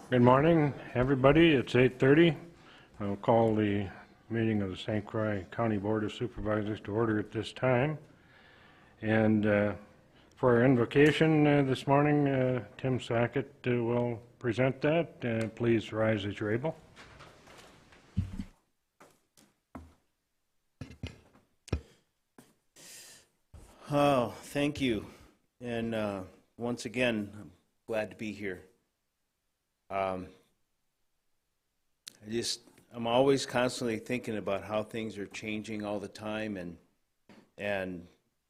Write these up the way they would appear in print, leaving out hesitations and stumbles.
Good morning, everybody. It's 8:30. I'll call the meeting of the St. Croix County Board of Supervisors to order at this time. And for our invocation this morning, Tim Sackett will present that. Please rise as you're able. Oh, thank you. And once again, I'm glad to be here. I'm always constantly thinking about how things are changing all the time, and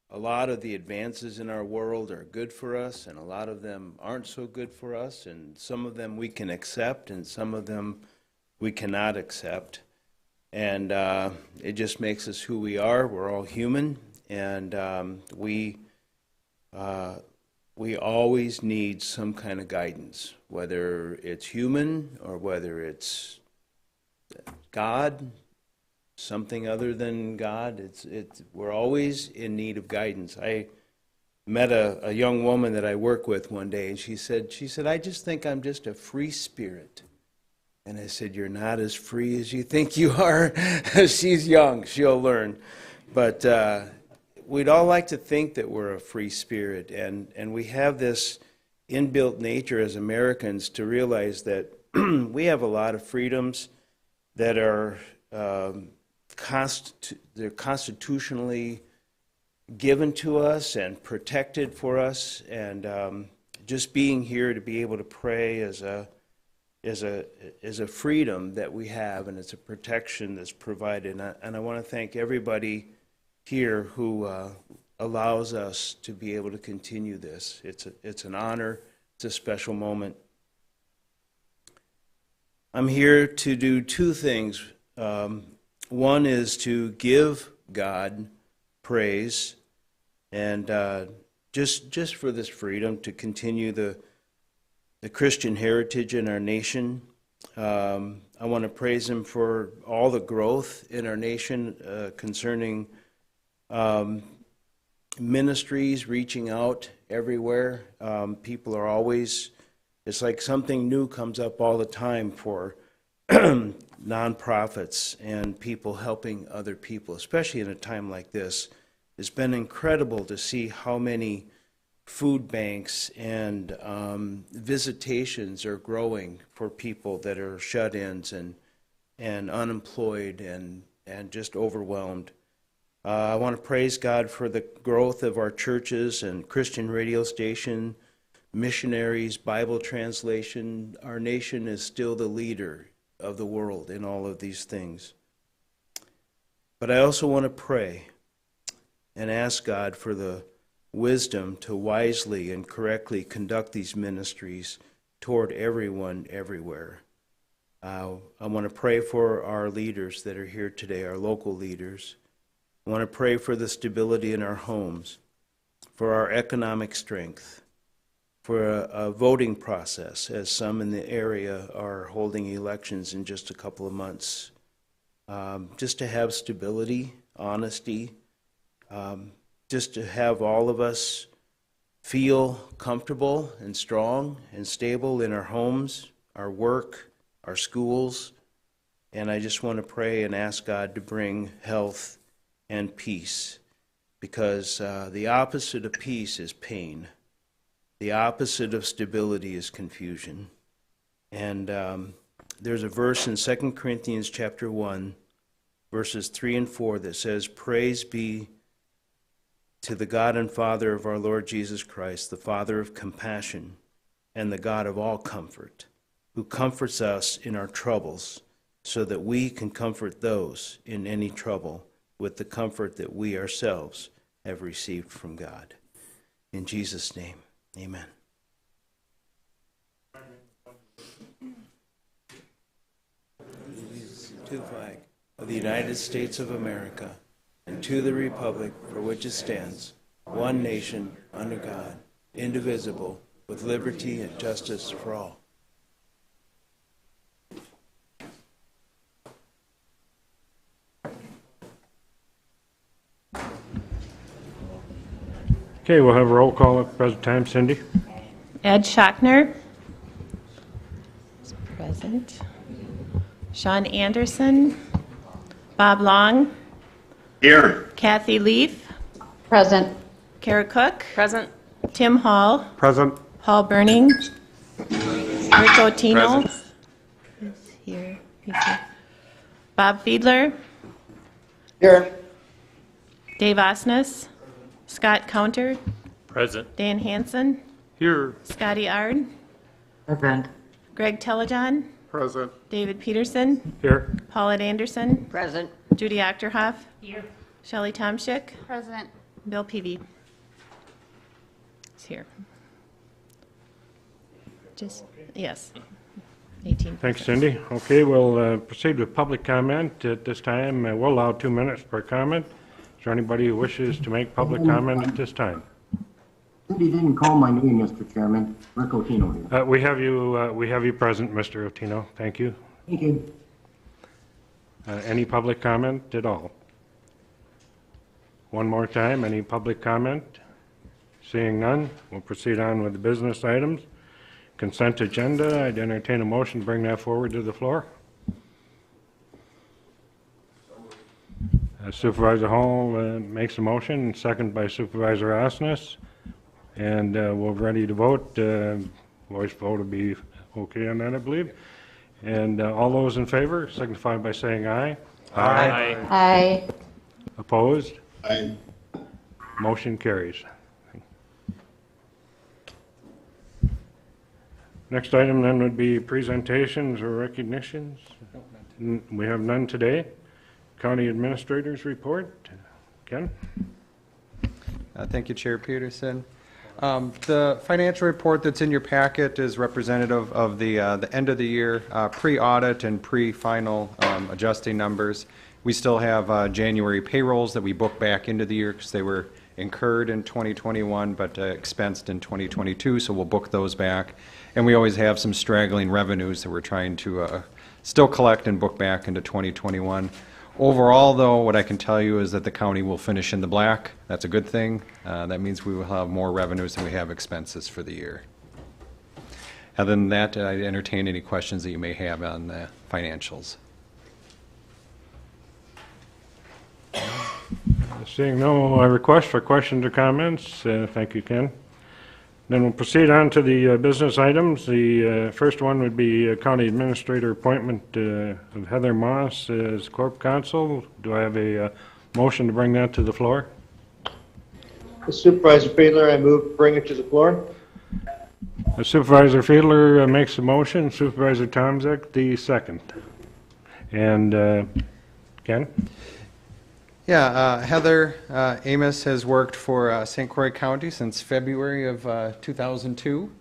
a lot of the advances in our world are good for us, and a lot of them aren't so good for us, and some of them we can accept, and some of them we cannot accept. And it just makes us who we are. We're all human, and we always need some kind of guidance, whether it's human or whether it's God, something other than God. We're always in need of guidance. I met a young woman that I work with one day, and she said, I just think I'm just a free spirit. And I said, you're not as free as you think you are. She's young, she'll learn. But we'd all like to think that we're a free spirit, and we have this inbuilt nature as Americans to realize that we have a lot of freedoms that are they're constitutionally given to us and protected for us, and just being here to be able to pray is a freedom that we have, and it's a protection that's provided. And I want to thank everybody here who allows us to be able to continue this. It's an honor. It's a special moment. I'm here to do two things. One is to give God praise, and just for this freedom to continue the Christian heritage in our nation. I want to praise Him for all the growth in our nation concerning ministries reaching out everywhere. People are always, it's like something new comes up all the time for nonprofits and people helping other people, especially in a time like this. It's been incredible to see how many food banks and visitations are growing for people that are shut-ins and unemployed and just overwhelmed. I want to praise God for the growth of our churches and Christian radio station, missionaries, Bible translation. Our nation is still the leader of the world in all of these things. But I also want to pray and ask God for the wisdom to wisely and correctly conduct these ministries toward everyone, everywhere. I want to pray for our leaders that are here today, our local leaders. I want to pray for the stability in our homes, for our economic strength, for a voting process, as some in the area are holding elections in just a couple of months. Just to have stability, honesty, just to have all of us feel comfortable and strong and stable in our homes, our work, our schools. And I just want to pray and ask God to bring health and peace, because the opposite of peace is pain. The opposite of stability is confusion. And there's a verse in 2 Corinthians chapter 1, verses 3 and 4 that says, "Praise be to the God and Father of our Lord Jesus Christ, the Father of compassion and the God of all comfort, who comforts us in our troubles, so that we can comfort those in any trouble with the comfort that we ourselves have received from God." In Jesus' name, amen. To the flag of the United States of America, and to the republic for which it stands, one nation, under God, indivisible, with liberty and justice for all. Okay, we'll have a roll call at the present time. Cindy? Ed Schachner. Present. Sean Anderson. Bob Long. Here. Kathy Leaf. Present. Kara Cook. Present. Tim Hall. Present. Paul Burning. Rick Otino. Is here. He's here. Bob Fiedler. Here. Dave Osnes. Scott Counter. Present. Dan Hansen. Here. Scotty Ard. Present. Greg Telejohn. Present. David Peterson. Here. Paulette Anderson. Present. Judy Achterhoff. Here. Shelley Tomschick. Present. Bill Peavy. Is here. Just, yes. 18. Thanks, Cindy. Okay, we'll proceed with public comment at this time. We'll allow 2 minutes per comment. Is there anybody who wishes to make public comment at this time? Cindy didn't call my name, Mr. Chairman. Rick Otino here. We have you present, Mr. Otino. Thank you. Thank you. Any public comment at all? One more time, any public comment? Seeing none, we'll proceed on with the business items. Consent agenda, I'd entertain a motion to bring that forward to the floor. Supervisor Hall makes a motion, second by Supervisor Osnes, and we're ready to vote. Voice vote will be okay on that, I believe. And all those in favor signify by saying aye. Aye. Aye. Opposed? Aye. Motion carries. Next item then would be presentations or recognitions. We have none today. County Administrator's report. Ken? Thank you, Chair Peterson. The financial report that's in your packet is representative of the end of the year pre-audit and pre-final adjusting numbers. We still have January payrolls that we book back into the year because they were incurred in 2021 but expensed in 2022, so we'll book those back. And we always have some straggling revenues that we're trying to still collect and book back into 2021. Overall, though, what I can tell you is that the county will finish in the black. That's a good thing. That means we will have more revenues than we have expenses for the year. Other than that, I entertain any questions that you may have on the financials. Seeing no request for questions or comments, thank you, Ken. Then we'll proceed on to the business items. The first one would be County Administrator appointment of Heather Moss as Corp Counsel. Do I have a motion to bring that to the floor? Supervisor Fiedler, I move bring it to the floor. Supervisor Fiedler makes a motion. Supervisor Tomczyk, the second. And Ken? Yeah, Heather Amos has worked for St. Croix County since February of 2002,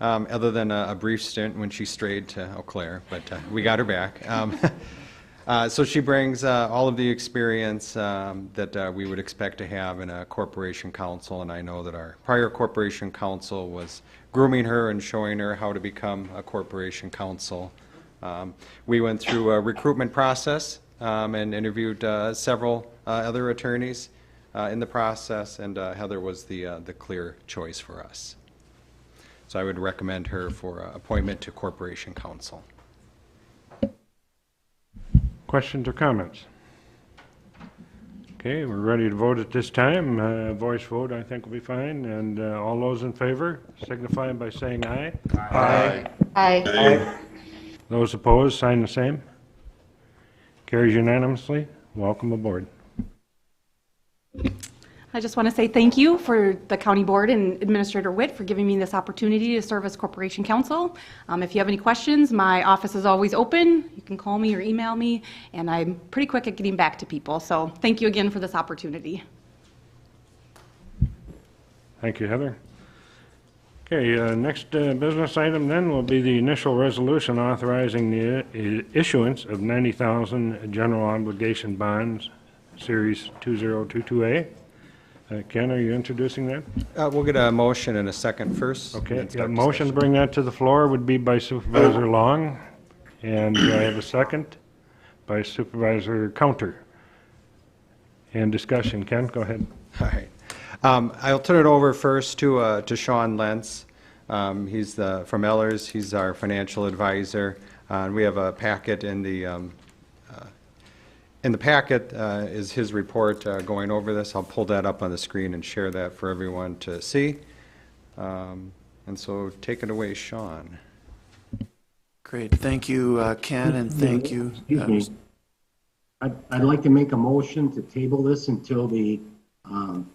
other than a brief stint when she strayed to Eau Claire, but we got her back. So she brings all of the experience that we would expect to have in a corporation counsel, and I know that our prior corporation counsel was grooming her and showing her how to become a corporation counsel. We went through a recruitment process and interviewed several other attorneys in the process, and Heather was the clear choice for us. So I would recommend her for appointment to corporation counsel. Questions or comments? Okay, we're ready to vote at this time. Voice vote, I think, will be fine. And all those in favor signify by saying aye. Aye. Aye. Those opposed, sign the same. Carries unanimously. Welcome aboard. I just want to say thank you for the County Board and Administrator Witt for giving me this opportunity to serve as Corporation Counsel. If you have any questions, my office is always open. You can call me or email me, and I'm pretty quick at getting back to people. So thank you again for this opportunity. Thank you, Heather. Okay, next business item then will be the initial resolution authorizing the issuance of 90,000 general obligation bonds, Series 2022A. Ken, are you introducing that? We'll get a motion and a second first. Okay, a motion to bring that to the floor would be by Supervisor Long, and I have a second by Supervisor Counter. And discussion. Ken, go ahead. All right. I'll turn it over first to Sean Lentz. He's from Ellers. He's our financial advisor. And we have a packet in the packet is his report going over this. I'll pull that up on the screen and share that for everyone to see. And so take it away, Sean. Great. Thank you, Ken, and thank you. Excuse me. I'd like to make a motion to table this until the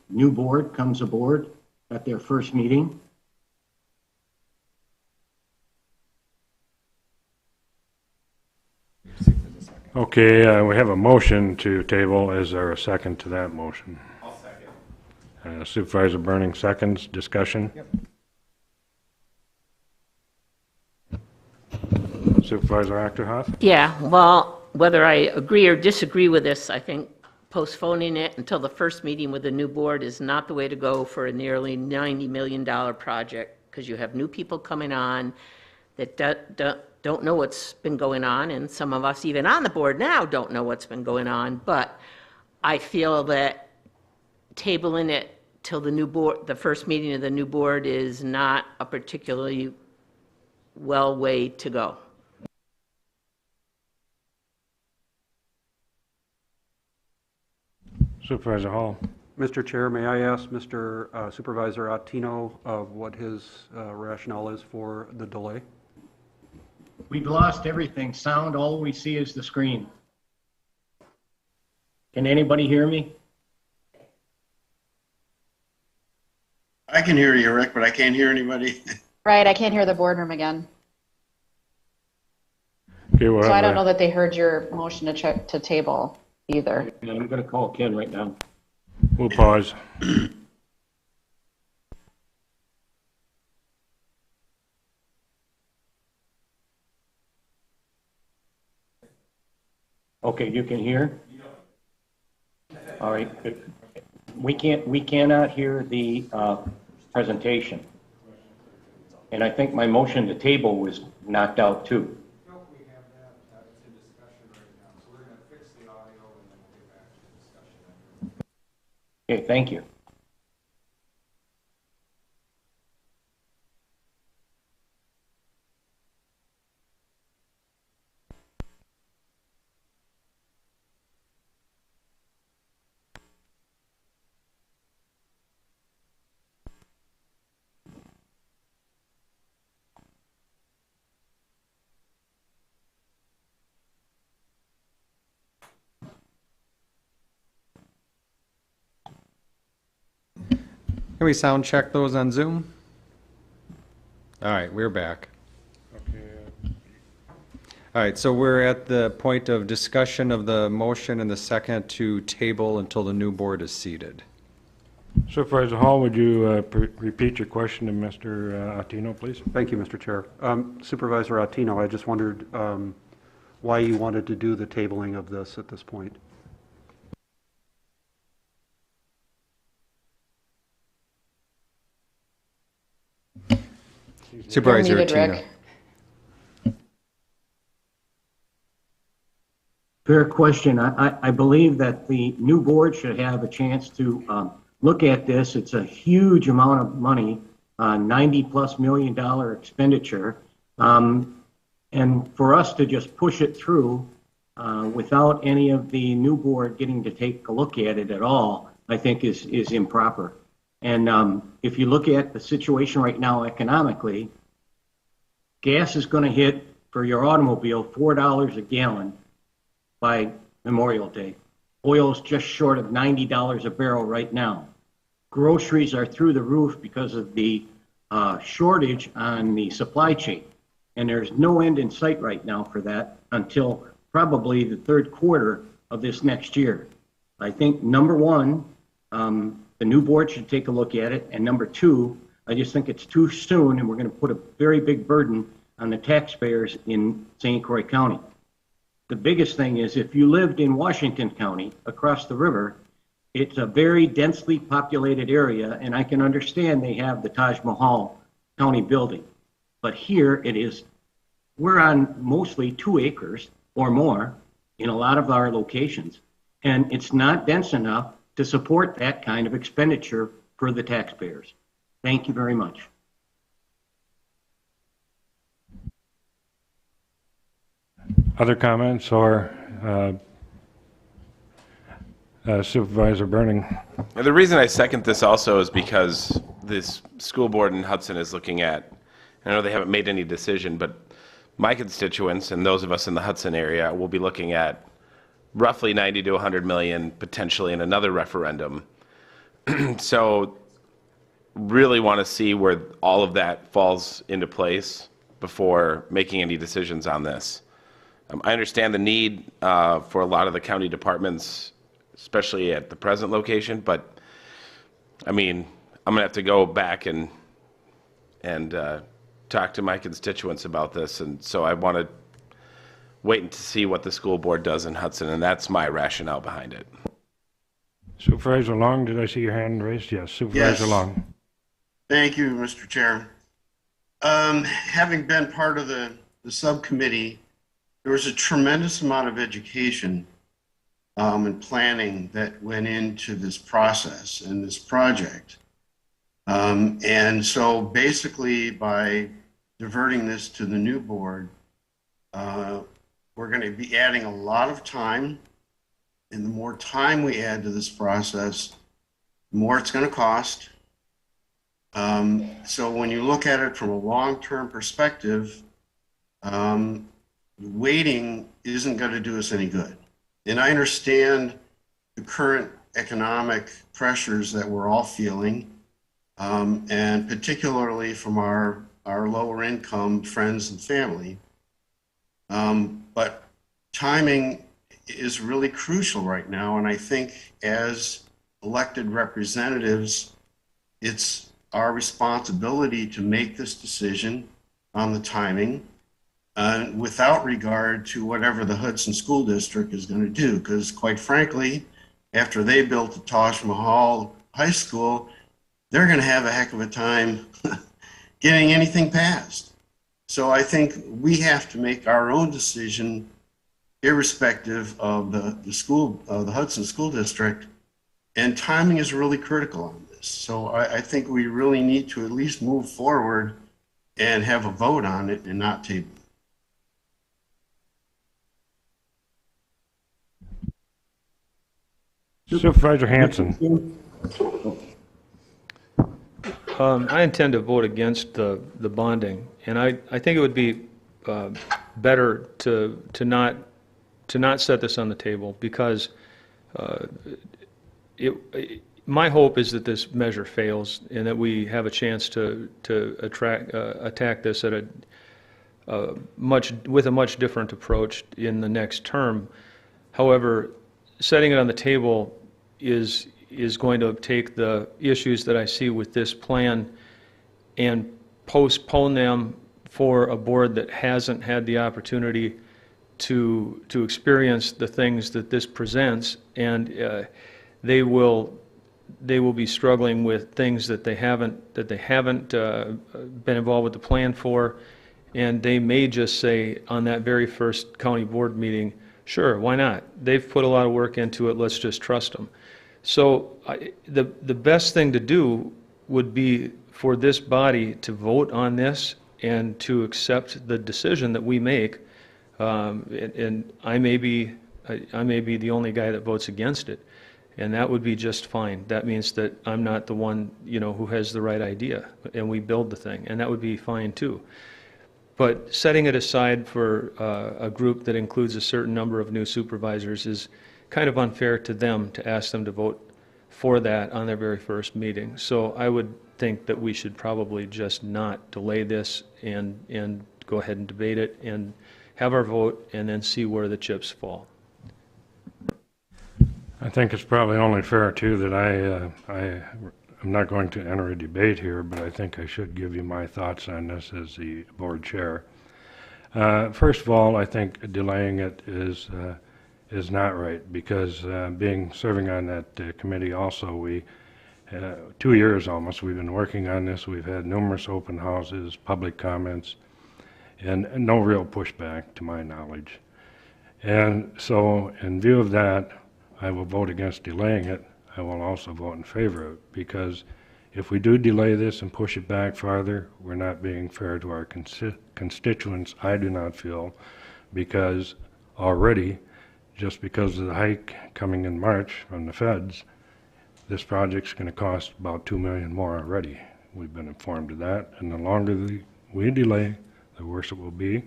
new board comes aboard at their first meeting. Okay, we have a motion to table. Is there a second to that motion? I'll second. Supervisor Burning seconds. Discussion? Yep. Supervisor Achterhoff? Yeah, well, whether I agree or disagree with this, I think postponing it until the first meeting with the new board is not the way to go for a nearly $90 million project, because you have new people coming on that don't know what's been going on, and some of us even on the board now don't know what's been going on. But I feel that tabling it till the new board, the first meeting of the new board, is not a particularly well way to go. Supervisor Hall? Mr. Chair, may I ask Mr. Supervisor Attino what his rationale is for the delay? We've lost everything. Sound, all we see is the screen. Can anybody hear me? I can hear you, Rick, but I can't hear anybody. Right, I can't hear the boardroom again. Okay, we'll So I have don't a- know that they heard your motion to table either. And I'm going to call Ken right now. We'll pause. Okay, you can hear? All right. We cannot hear the presentation. And I think my motion to table was knocked out too. Nope, we have that. It's in discussion right now. So we're going to fix the audio and then we'll get back to the discussion. Okay, thank you. Can we sound check those on Zoom? All right, we're back. All right, so we're at the point of discussion of the motion and the second to table until the new board is seated. Supervisor Hall, would you repeat your question to Mr. Attino, please? Thank you, Mr. Chair. Supervisor Attino, I just wondered why you wanted to do the tabling of this at this point. Supervisor You're muted, Attino. Rick. Fair question. I believe that the new board should have a chance to look at this. It's a huge amount of money, $90+ million expenditure. And for us to just push it through without any of the new board getting to take a look at it at all, I think is improper. And if you look at the situation right now economically, gas is going to hit for your automobile $4 a gallon by Memorial Day. Oil is just short of $90 a barrel right now. Groceries are through the roof because of the shortage on the supply chain. And there's no end in sight right now for that until probably the third quarter of this next year. I think number one, the new board should take a look at it. And number two, I just think it's too soon and we're going to put a very big burden on the taxpayers in St. Croix County. The biggest thing is if you lived in Washington County across the river, it's a very densely populated area, and I can understand they have the Taj Mahal County building. But here it is, we're on mostly 2 acres or more in a lot of our locations, and it's not dense enough to support that kind of expenditure for the taxpayers. Thank you very much. Other comments or Supervisor Burning? The reason I second this also is because this school board in Hudson is looking at, I know they haven't made any decision, but my constituents and those of us in the Hudson area will be looking at roughly 90 to 100 million potentially in another referendum. So really want to see where all of that falls into place before making any decisions on this. I understand the need for a lot of the county departments, especially at the present location, but I mean, I'm gonna have to go back and talk to my constituents about this, and so I want to wait to see what the school board does in Hudson, and that's my rationale behind it. Supervisor Long, did I see your hand raised? Yes, Supervisor Yes. Long. Thank you, Mr. Chair. Having been part of the subcommittee, there was a tremendous amount of education and planning that went into this process and this project. And so basically by diverting this to the new board, we're going to be adding a lot of time. And the more time we add to this process, the more it's going to cost. So when you look at it from a long-term perspective, waiting isn't going to do us any good. And I understand the current economic pressures that we're all feeling, and particularly from our lower income friends and family. But timing is really crucial right now. And I think as elected representatives, it's our responsibility to make this decision on the timing without regard to whatever the Hudson School District is going to do. Because quite frankly, after they built the Taj Mahal High School, they're going to have a heck of a time getting anything passed. So I think we have to make our own decision irrespective of the Hudson School District, and timing is really critical on this. So I think we really need to at least move forward and have a vote on it and not table it. Supervisor Hanson. I intend to vote against the bonding, and I think it would be better to not set this on the table, because my hope is that this measure fails and that we have a chance to attack this at with a much different approach in the next term. However, setting it on the table is going to take the issues that I see with this plan and postpone them for a board that hasn't had the opportunity to experience the things that this presents, and they will be struggling with things that they haven't been involved with the plan for, and they may just say on that very first county board meeting, sure, why not? They've put a lot of work into it, let's just trust them. So the best thing to do would be for this body to vote on this and to accept the decision that we make. And I may be the only guy that votes against it, and that would be just fine. That means that I'm not the one, who has the right idea, and we build the thing, and that would be fine too. But setting it aside for a group that includes a certain number of new supervisors is kind of unfair to them to ask them to vote for that on their very first meeting. So I would think that we should probably just not delay this and go ahead and debate it and have our vote and then see where the chips fall. I think it's probably only fair too that I'm not going to enter a debate here, but I think I should give you my thoughts on this as the board chair. First of all, I think delaying it is not right, because serving on that committee also, we 2 years almost we've been working on this. We've had numerous open houses, public comments, and no real pushback to my knowledge. And so in view of that, I will vote against delaying it. I will also vote in favor of it, because if we do delay this and push it back farther, we're not being fair to our constituents, I do not feel, because already, just because of the hike coming in March from the feds, this project's going to cost about $2 million more already. We've been informed of that, and the longer we delay, the worse it will be.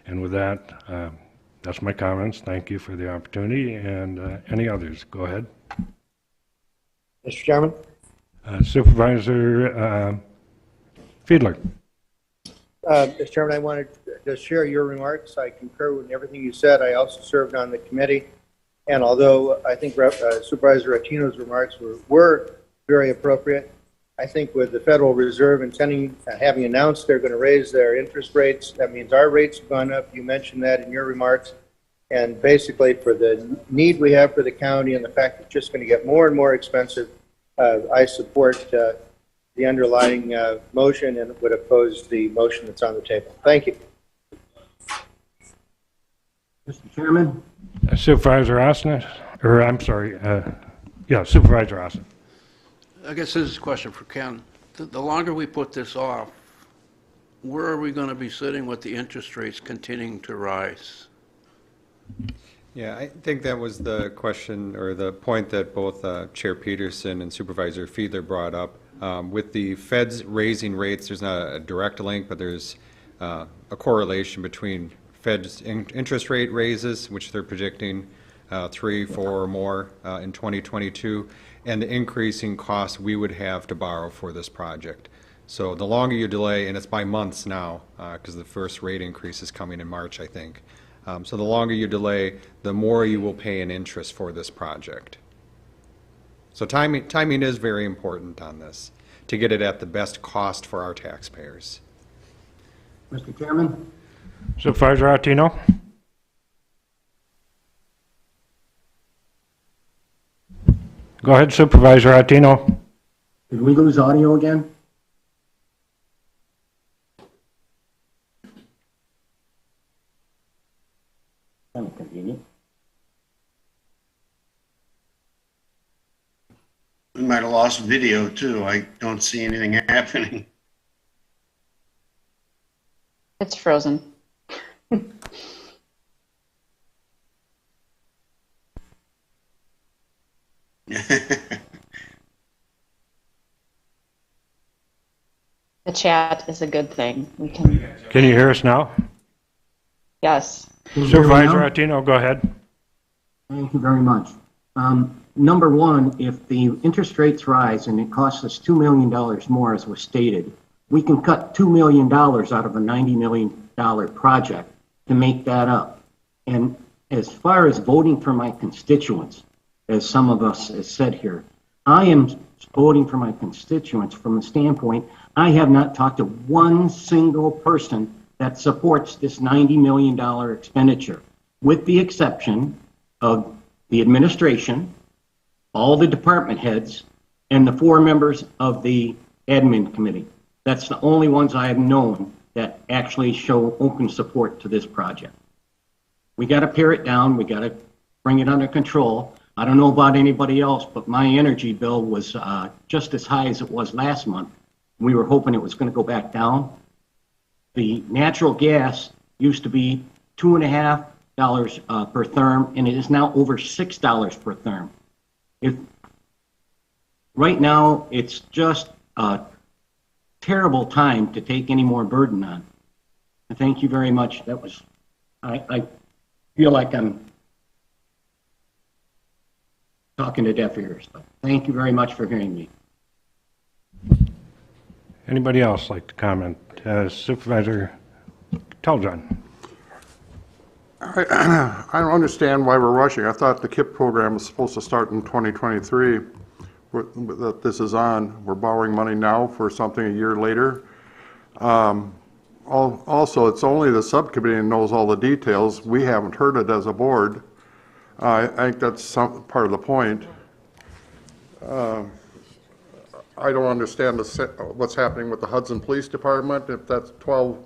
And with that, that's my comments. Thank you for the opportunity, and any others, go ahead. Mr. Chairman? Supervisor Fiedler. Mr. Chairman, I wanted to share your remarks. I concur with everything you said. I also served on the committee, and although I think Supervisor Ratino's remarks were very appropriate, I think with the Federal Reserve having announced they're going to raise their interest rates, that means our rates have gone up. You mentioned that in your remarks. And basically, for the need we have for the county and the fact that it's just going to get more and more expensive, I support the underlying motion and would oppose the motion that's on the table. Thank you. Mr. Chairman? Supervisor Osnes, or I'm sorry, yeah, Supervisor Osnes. I guess this is a question for Ken. The longer we put this off, where are we going to be sitting with the interest rates continuing to rise? Yeah, I think that was the question or the point that both Chair Peterson and Supervisor Fiedler brought up. With the feds raising rates, there's not a direct link, but there's a correlation between Fed's interest rate raises, which they're predicting 3, 4 or more in 2022, and the increasing costs we would have to borrow for this project. So the longer you delay, and it's by months now, because the first rate increase is coming in March, I think. So the longer you delay, the more you will pay in interest for this project. So timing is very important on this, to get it at the best cost for our taxpayers. Mr. Chairman? Supervisor Ratino. Go ahead, Supervisor Ratino. Did we lose audio again? Kind of convenient. We might have lost video too. I don't see anything happening. It's frozen. The chat is a good thing. We can. Can you hear us now? Yes. Supervisor Ratino, go ahead. Thank you very much. Number one, if the interest rates rise and it costs us $2 million more, as was stated, we can cut $2 million out of a $90 million project to make that up. And as far as voting for my constituents, as some of us have said here, I am voting for my constituents from the standpoint I have not talked to one single person that supports this $90 million expenditure, with the exception of the administration, all the department heads, and the 4 members of the admin committee. That's the only ones I have known that actually show open support to this project. We got to pare it down. We got to bring it under control. I don't know about anybody else, but my energy bill was just as high as it was last month. We were hoping it was going to go back down. The natural gas used to be $2.50 per therm, and it is now over $6 per therm. Right now, it's just a terrible time to take any more burden on. Thank you very much. That was, I feel like I'm talking to deaf ears, but thank you very much for hearing me. Anybody else like to comment? Supervisor Teljon. I don't understand why we're rushing. I thought the KIP program was supposed to start in 2023, that this is on. We're borrowing money now for something a year later. Also, it's only the subcommittee that knows all the details. We haven't heard it as a board. I think that's part of the point. I don't understand what's happening with the Hudson Police Department, if that's 12,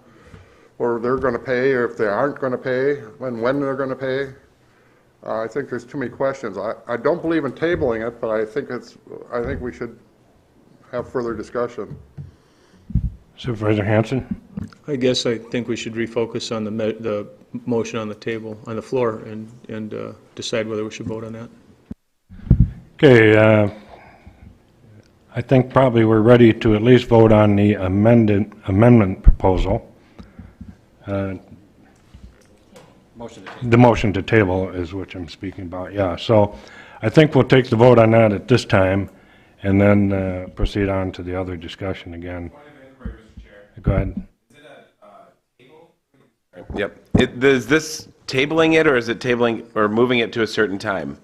or they're going to pay, or if they aren't going to pay, when they're going to pay. I think there's too many questions. I don't believe in tabling it, but I think we should have further discussion. Supervisor Hanson? I guess I think we should refocus on the motion on the table, on the floor, and decide whether we should vote on that. Okay, I think probably we're ready to at least vote on the amendment proposal. The motion to table is what I'm speaking about, yeah. So I think we'll take the vote on that at this time and then proceed on to the other discussion again. Go ahead. Yep. Is this tabling it, or is it tabling or moving it to a certain time?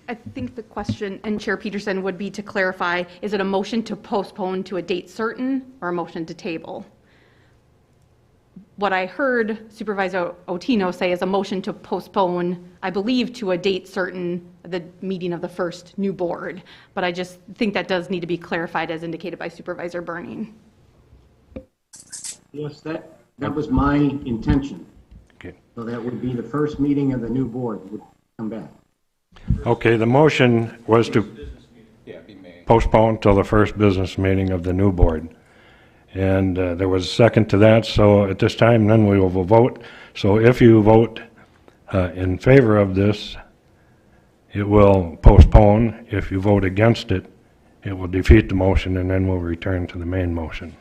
I think the question, and Chair Peterson, would be to clarify, is it a motion to postpone to a date certain or a motion to table? What I heard Supervisor Otino say is a motion to postpone, I believe, to a date certain, the meeting of the first new board. But I just think that does need to be clarified as indicated by Supervisor Burning. Yes, that was my intention. Okay. So that would be the first meeting of the new board would come back. Okay, the motion was to postpone till the first business meeting of the new board. And there was a second to that, so at this time, then we will vote. So if you vote in favor of this, it will postpone. If you vote against it, it will defeat the motion, and then we'll return to the main motion.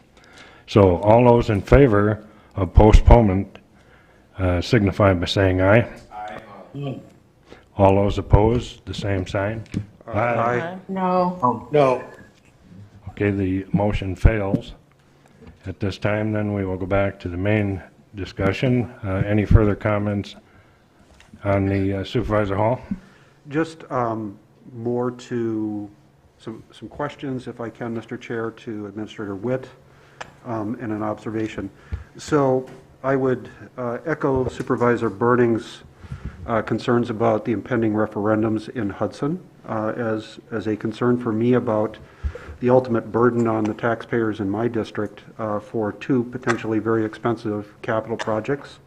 So all those in favor of postponement signify by saying aye. Aye. All those opposed, the same sign. Aye. No. No. Okay, the motion fails. At this time, then, we will go back to the main discussion. Any further comments on the Supervisor Hall? Just more to some questions, if I can, Mr. Chair, to Administrator Witt, and an observation. So I would echo Supervisor Burning's concerns about the impending referendums in Hudson as a concern for me about the ultimate burden on the taxpayers in my district for two potentially very expensive capital projects.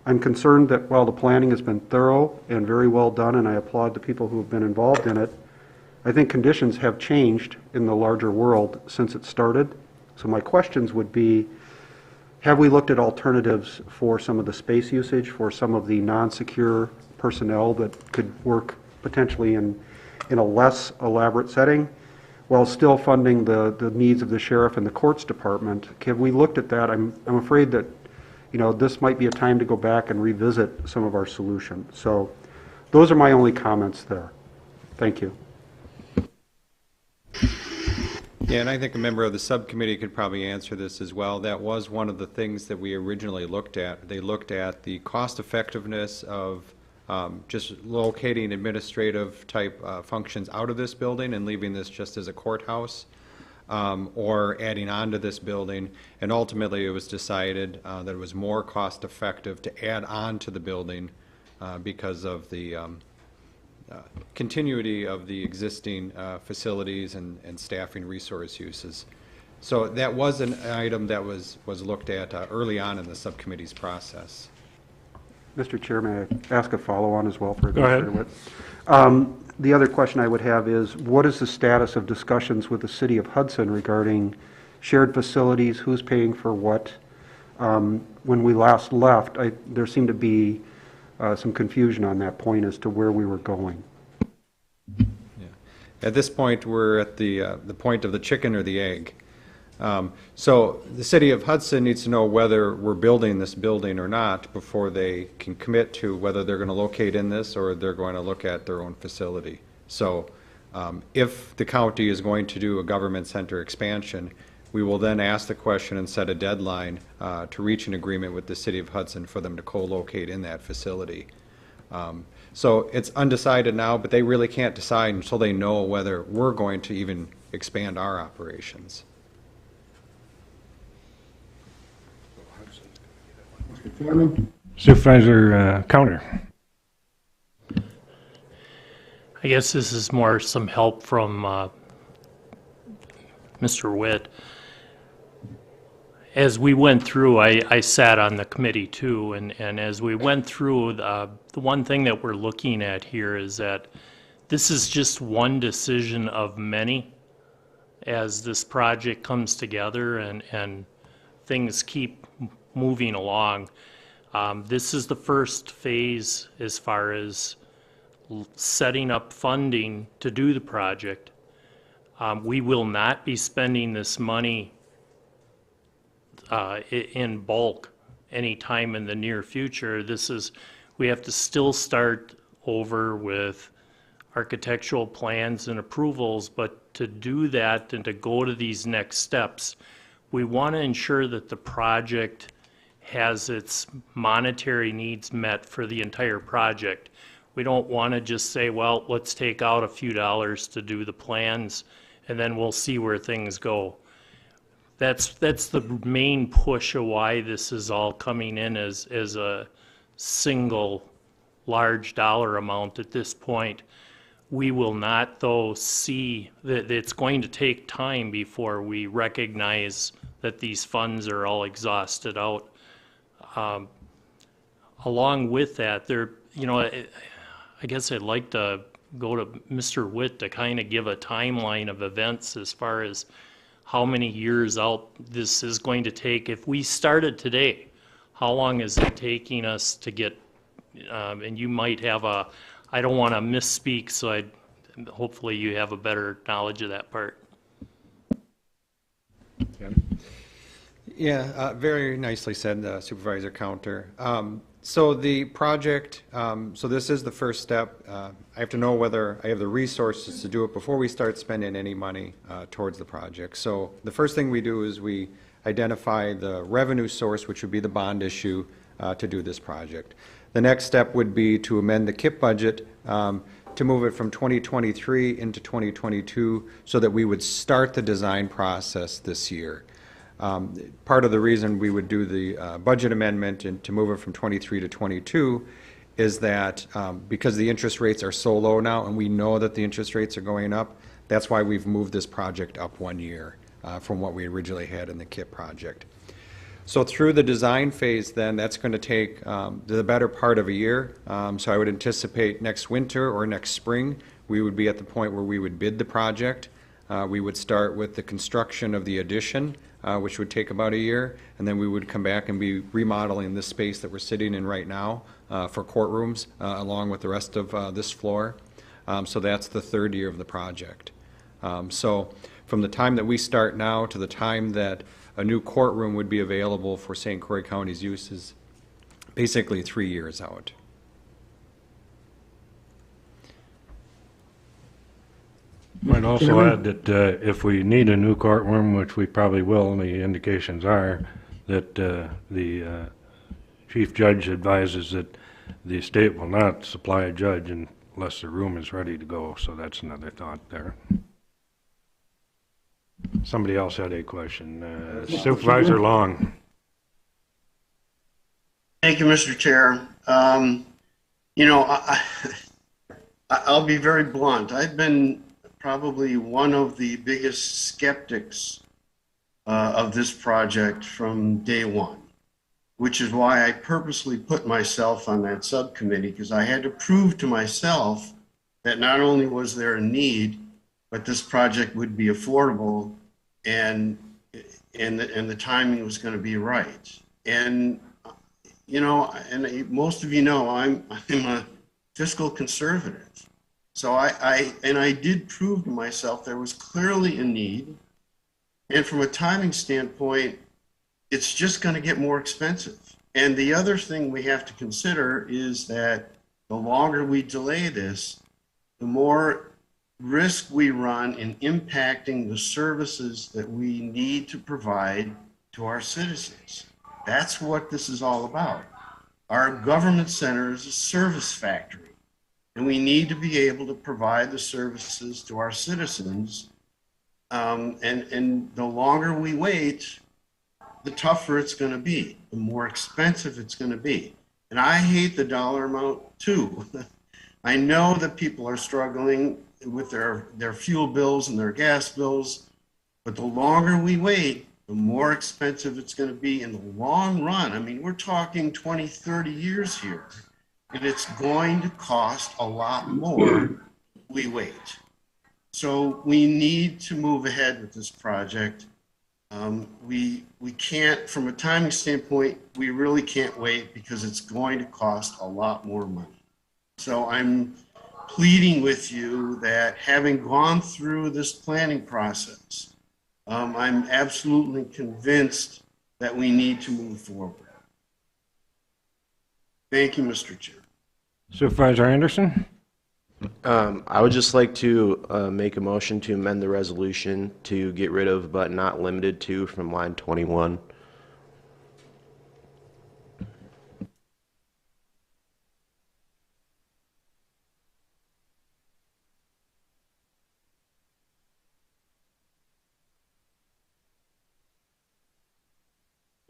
I'm concerned that while the planning has been thorough and very well done, and I applaud the people who have been involved in it, I think conditions have changed in the larger world since it started. So my questions would be, have we looked at alternatives for some of the space usage, for some of the non-secure personnel that could work potentially in a less elaborate setting, while still funding the needs of the sheriff and the courts department? Have we looked at that? I'm afraid that, this might be a time to go back and revisit some of our solutions. So those are my only comments there. Thank you. Yeah, and I think a member of the subcommittee could probably answer this as well. That was one of the things that we originally looked at. They looked at the cost effectiveness of just locating administrative type functions out of this building and leaving this just as a courthouse, or adding on to this building. And ultimately it was decided that it was more cost effective to add on to the building because of the continuity of the existing facilities and staffing resource uses. So that was an item that was looked at early on in the subcommittee's process. Mr. Chair, may I ask a follow-on as well for Go ahead. Administrator Witt? The other question I would have is, what is the status of discussions with the City of Hudson regarding shared facilities, who's paying for what? When we last left, there seemed to be some confusion on that point as to where we were going. Yeah. At this point, we're at the point of the chicken or the egg. So the City of Hudson needs to know whether we're building this building or not before they can commit to whether they're going to locate in this or they're going to look at their own facility. So if the county is going to do a government center expansion, we will then ask the question and set a deadline to reach an agreement with the City of Hudson for them to co-locate in that facility. So it's undecided now, but they really can't decide until they know whether we're going to even expand our operations. Mr. Chairman? Supervisor Counter. I guess this is more some help from Mr. Witt. As we went through, I sat on the committee too, and as we went through, the one thing that we're looking at here is that this is just one decision of many as this project comes together and things keep moving along. This is the first phase as far as setting up funding to do the project. We will not be spending this money in bulk anytime in the near future. We have to still start over with architectural plans and approvals, but to do that and to go to these next steps, we want to ensure that the project has its monetary needs met for the entire project. We don't want to just say, well, let's take out a few dollars to do the plans and then we'll see where things go. That's the main push of why this is all coming in as a single large dollar amount at this point. We will not, though, see that it's going to take time before we recognize that these funds are all exhausted out. Along with that, I guess I'd like to go to Mr. Witt to kind of give a timeline of events as far as how many years out this is going to take. If we started today, how long is it taking us to get, and you might have I don't want to misspeak, so hopefully you have a better knowledge of that part. Yeah, very nicely said, Supervisor Counter. So the project, so this is the first step. I have to know whether I have the resources to do it before we start spending any money towards the project. So the first thing we do is we identify the revenue source, which would be the bond issue to do this project. The next step would be to amend the KIP budget to move it from 2023 into 2022 so that we would start the design process this year. Part of the reason we would do the budget amendment and to move it from 23 to 22 is that because the interest rates are so low now and we know that the interest rates are going up, that's why we've moved this project up 1 year from what we originally had in the KIP project. So through the design phase then, that's going to take the better part of a year. So I would anticipate next winter or next spring, we would be at the point where we would bid the project. We would start with the construction of the addition, which would take about a year, and then we would come back and be remodeling this space that we're sitting in right now for courtrooms, along with the rest of this floor. So that's the third year of the project. So from the time that we start now to the time that a new courtroom would be available for St. Croix County's use is basically 3 years out. Might also add that if we need a new courtroom, which we probably will, and the indications are, that the chief judge advises that the state will not supply a judge unless the room is ready to go, so that's another thought there. Somebody else had a question. Supervisor Long. Thank you, Mr. Chair. I'll be very blunt. I've been probably one of the biggest skeptics of this project from day one, which is why I purposely put myself on that subcommittee, because I had to prove to myself that not only was there a need, but this project would be affordable and the timing was going to be right. And and most of you know I'm a fiscal conservative. So I did prove to myself there was clearly a need. And from a timing standpoint, it's just going to get more expensive. And the other thing we have to consider is that the longer we delay this, the more risk we run in impacting the services that we need to provide to our citizens. That's what this is all about. Our government center is a service factory, and we need to be able to provide the services to our citizens. And the longer we wait, the tougher it's going to be, the more expensive it's going to be. And I hate the dollar amount too. I know that people are struggling with their fuel bills and their gas bills, but the longer we wait, the more expensive it's going to be in the long run. I mean, we're talking 20, 30 years here, and it's going to cost a lot more if we wait. So we need to move ahead with this project. We can't, from a timing standpoint, we really can't wait because it's going to cost a lot more money. So I'm pleading with you that having gone through this planning process, I'm absolutely convinced that we need to move forward. Thank you, Mr. Chair. Supervisor Anderson? I would just like to make a motion to amend the resolution to get rid of "but not limited to" from line 21.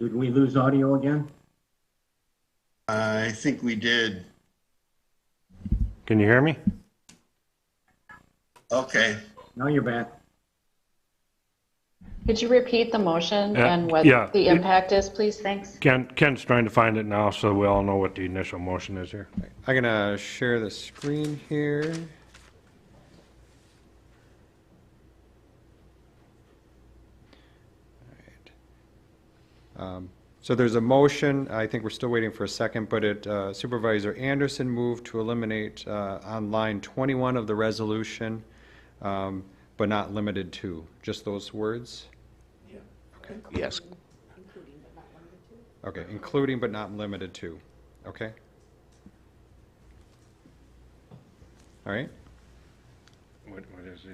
Did we lose audio again? I think we did. Can you hear me? Okay. Now you're back. Could you repeat the motion and what yeah. the impact is, please? Thanks. Ken's trying to find it now, so we all know what the initial motion is here. I'm going to share the screen here. So there's a motion, I think we're still waiting for a second, but Supervisor Anderson moved to eliminate on line 21 of the resolution, but not limited to, just those words? Yeah. Okay. Yes. Okay, including but not limited to, okay? All right. What is the...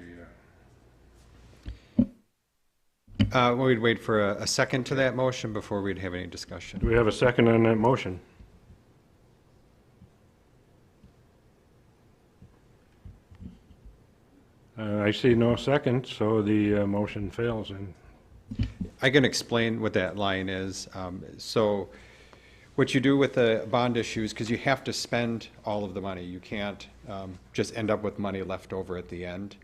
We'd wait for a second to that motion before we'd have any discussion. Do we have a second on that motion? I see no second, so the motion fails. And I can explain what that line is. So what you do with the bond issues, because you have to spend all of the money. You can't just end up with money left over at the end,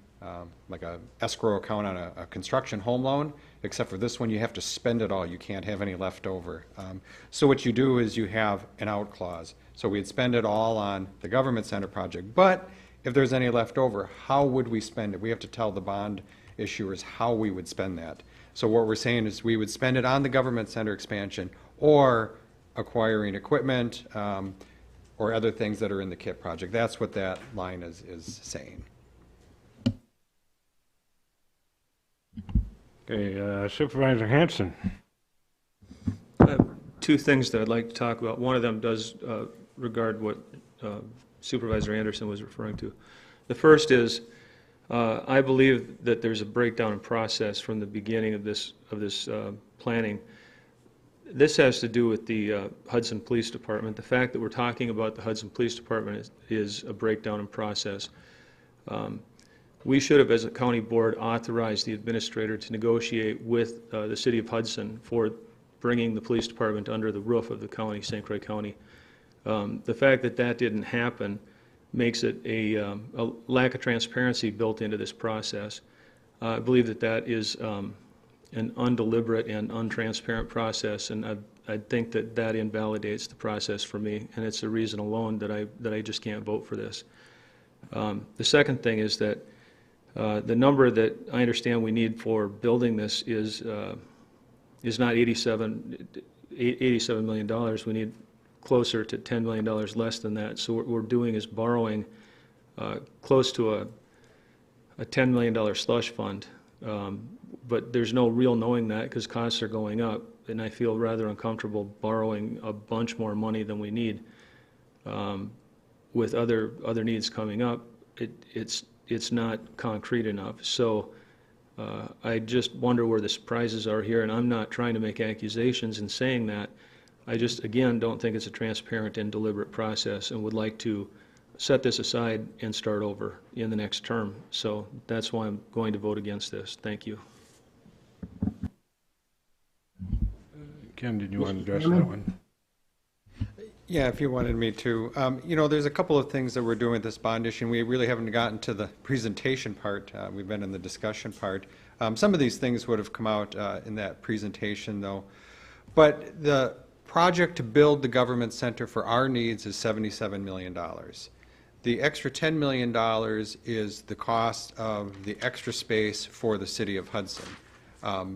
like a escrow account on a construction home loan. Except for this one, you have to spend it all. You can't have any left over. So what you do is you have an out clause. So we'd spend it all on the government center project. But if there's any left over, how would we spend it? We have to tell the bond issuers how we would spend that. So what we're saying is we would spend it on the government center expansion or acquiring equipment or other things that are in the KIT project. That's what that line is saying. okay, Supervisor Hanson. I have two things that I'd like to talk about. One of them does regard what Supervisor Anderson was referring to. The first is I believe that there's a breakdown in process from the beginning of this planning. This has to do with the Hudson Police Department. The fact that we're talking about the Hudson Police Department is a breakdown in process. We should have, as a county board, authorized the administrator to negotiate with the city of Hudson for bringing the police department under the roof of the county, St. Croix County. The fact that that didn't happen makes it a lack of transparency built into this process. I believe that that is an undeliberate and untransparent process, and I think that that invalidates the process for me, and it's a reason alone that I just can't vote for this. The second thing is that the number that I understand we need for building this is not $87 million. We need closer to $10 million less than that. So what we're doing is borrowing close to a $10 million slush fund. But there's no real knowing that because costs are going up, and I feel rather uncomfortable borrowing a bunch more money than we need. With other needs coming up, it's not concrete enough. So I just wonder where the surprises are here, and I'm not trying to make accusations in saying that. I just, again, don't think it's a transparent and deliberate process and would like to set this aside and start over in the next term. So that's why I'm going to vote against this. Thank you. Ken, did you want to address that one? Yeah, if you wanted me to. You know, there's a couple of things that we're doing with this bond issue. We really haven't gotten to the presentation part. We've been in the discussion part. Some of these things would have come out in that presentation, though. But the project to build the government center for our needs is $77 million. The extra $10 million is the cost of the extra space for the city of Hudson.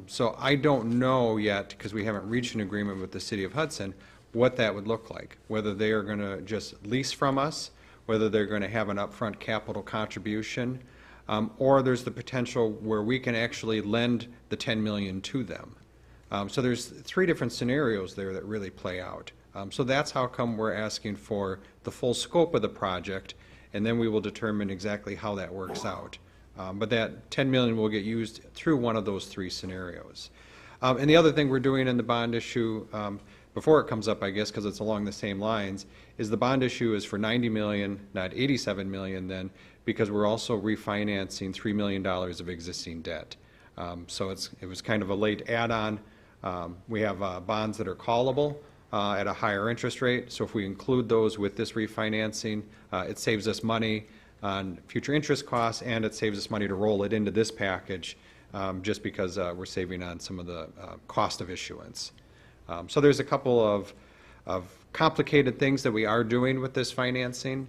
So I don't know yet, because we haven't reached an agreement with the city of Hudson, what that would look like. Whether they are going to just lease from us, whether they're going to have an upfront capital contribution, or there's the potential where we can actually lend the $10 million to them. So there's 3 different scenarios there that really play out. So that's how come we're asking for the full scope of the project, and then we will determine exactly how that works out. But that $10 million will get used through one of those 3 scenarios. And the other thing we're doing in the bond issue, before it comes up, I guess, because it's along the same lines, is the bond issue is for $90 million, not $87 million then, because we're also refinancing $3 million of existing debt. So it was kind of a late add-on. We have bonds that are callable at a higher interest rate, so if we include those with this refinancing, it saves us money on future interest costs, and it saves us money to roll it into this package, just because we're saving on some of the cost of issuance. So there's a couple of complicated things that we are doing with this financing,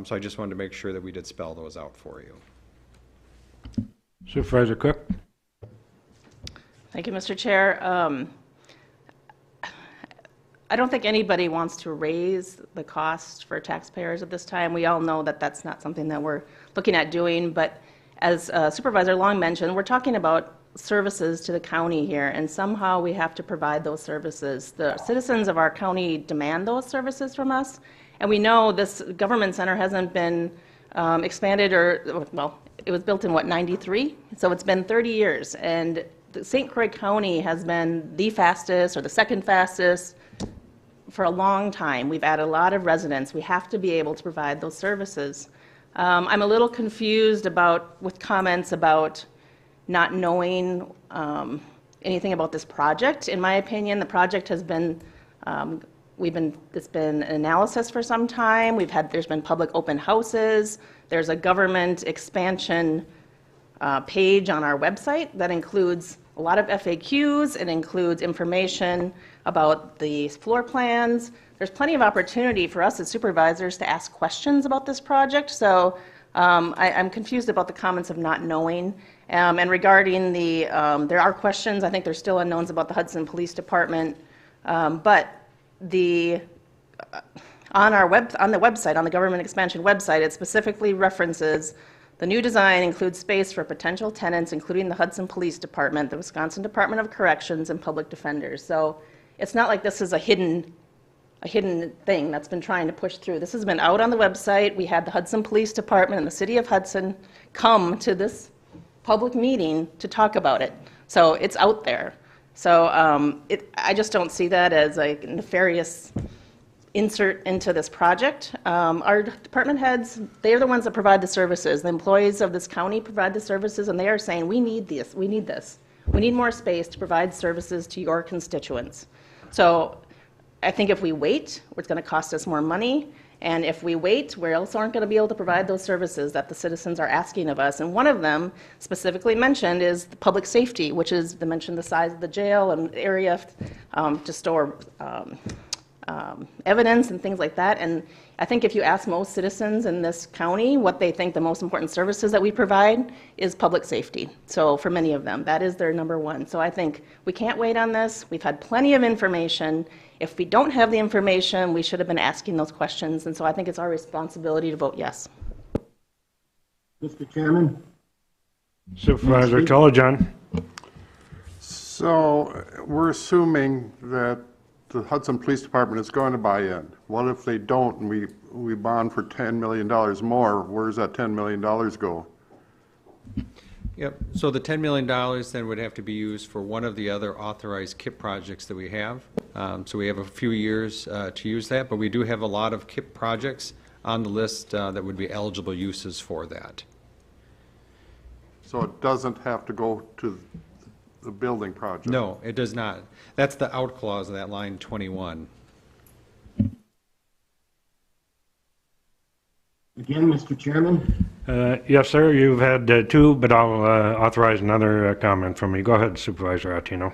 so I just wanted to make sure that we did spell those out for you. Supervisor Cook? Thank you, Mr. Chair. I don't think anybody wants to raise the cost for taxpayers at this time. We all know that that's not something that we're looking at doing, but as Supervisor Long mentioned, we're talking about services to the county here, and somehow we have to provide those services. The citizens of our county demand those services from us, and we know this government center hasn't been expanded, or, well, it was built in, what, 93? So it's been 30 years, and St. Croix County has been the fastest or the second fastest for a long time. We've added a lot of residents. We have to be able to provide those services. I'm a little confused with comments about not knowing anything about this project. In my opinion, the project has been, it's been an analysis for some time. There's been public open houses. There's a government expansion page on our website that includes a lot of FAQs. It includes information about the floor plans. There's plenty of opportunity for us as supervisors to ask questions about this project. So I'm confused about the comments of not knowing. And regarding there are questions. I think there's still unknowns about the Hudson Police Department. But on the website, on the government expansion website, it specifically references the new design includes space for potential tenants, including the Hudson Police Department, the Wisconsin Department of Corrections, and public defenders. So it's not like this is a hidden thing that's been trying to push through. This has been out on the website. We had the Hudson Police Department and the City of Hudson come to this public meeting to talk about it. So it's out there. So I just don't see that as a nefarious insert into this project. Our department heads, they're the ones that provide the services. The employees of this county provide the services, and they are saying, we need this, we need this. We need more space to provide services to your constituents. So I think if we wait, it's going to cost us more money. And if we wait, we also aren't going to be able to provide those services that the citizens are asking of us. And one of them specifically mentioned is the public safety, which is, they mentioned the size of the jail and area to store evidence and things like that. And I think if you ask most citizens in this county what they think the most important services that we provide is public safety. So for many of them, that is their number one. So I think we can't wait on this. We've had plenty of information. If we don't have the information, we should have been asking those questions. And so I think it's our responsibility to vote yes. Mr. Chairman? Supervisor Telejohn? So we're assuming that the Hudson Police Department is going to buy in. What if they don't and we bond for $10 million more? Where does that $10 million go? Yep, so the $10 million then would have to be used for one of the other authorized KIP projects that we have. So we have a few years to use that, but we do have a lot of KIP projects on the list that would be eligible uses for that. So it doesn't have to go to the building project? No, it does not. That's the out clause of that line 21. Again, Mr. Chairman? Yes, sir, you've had 2, but I'll authorize another comment from you. Go ahead, Supervisor Attino.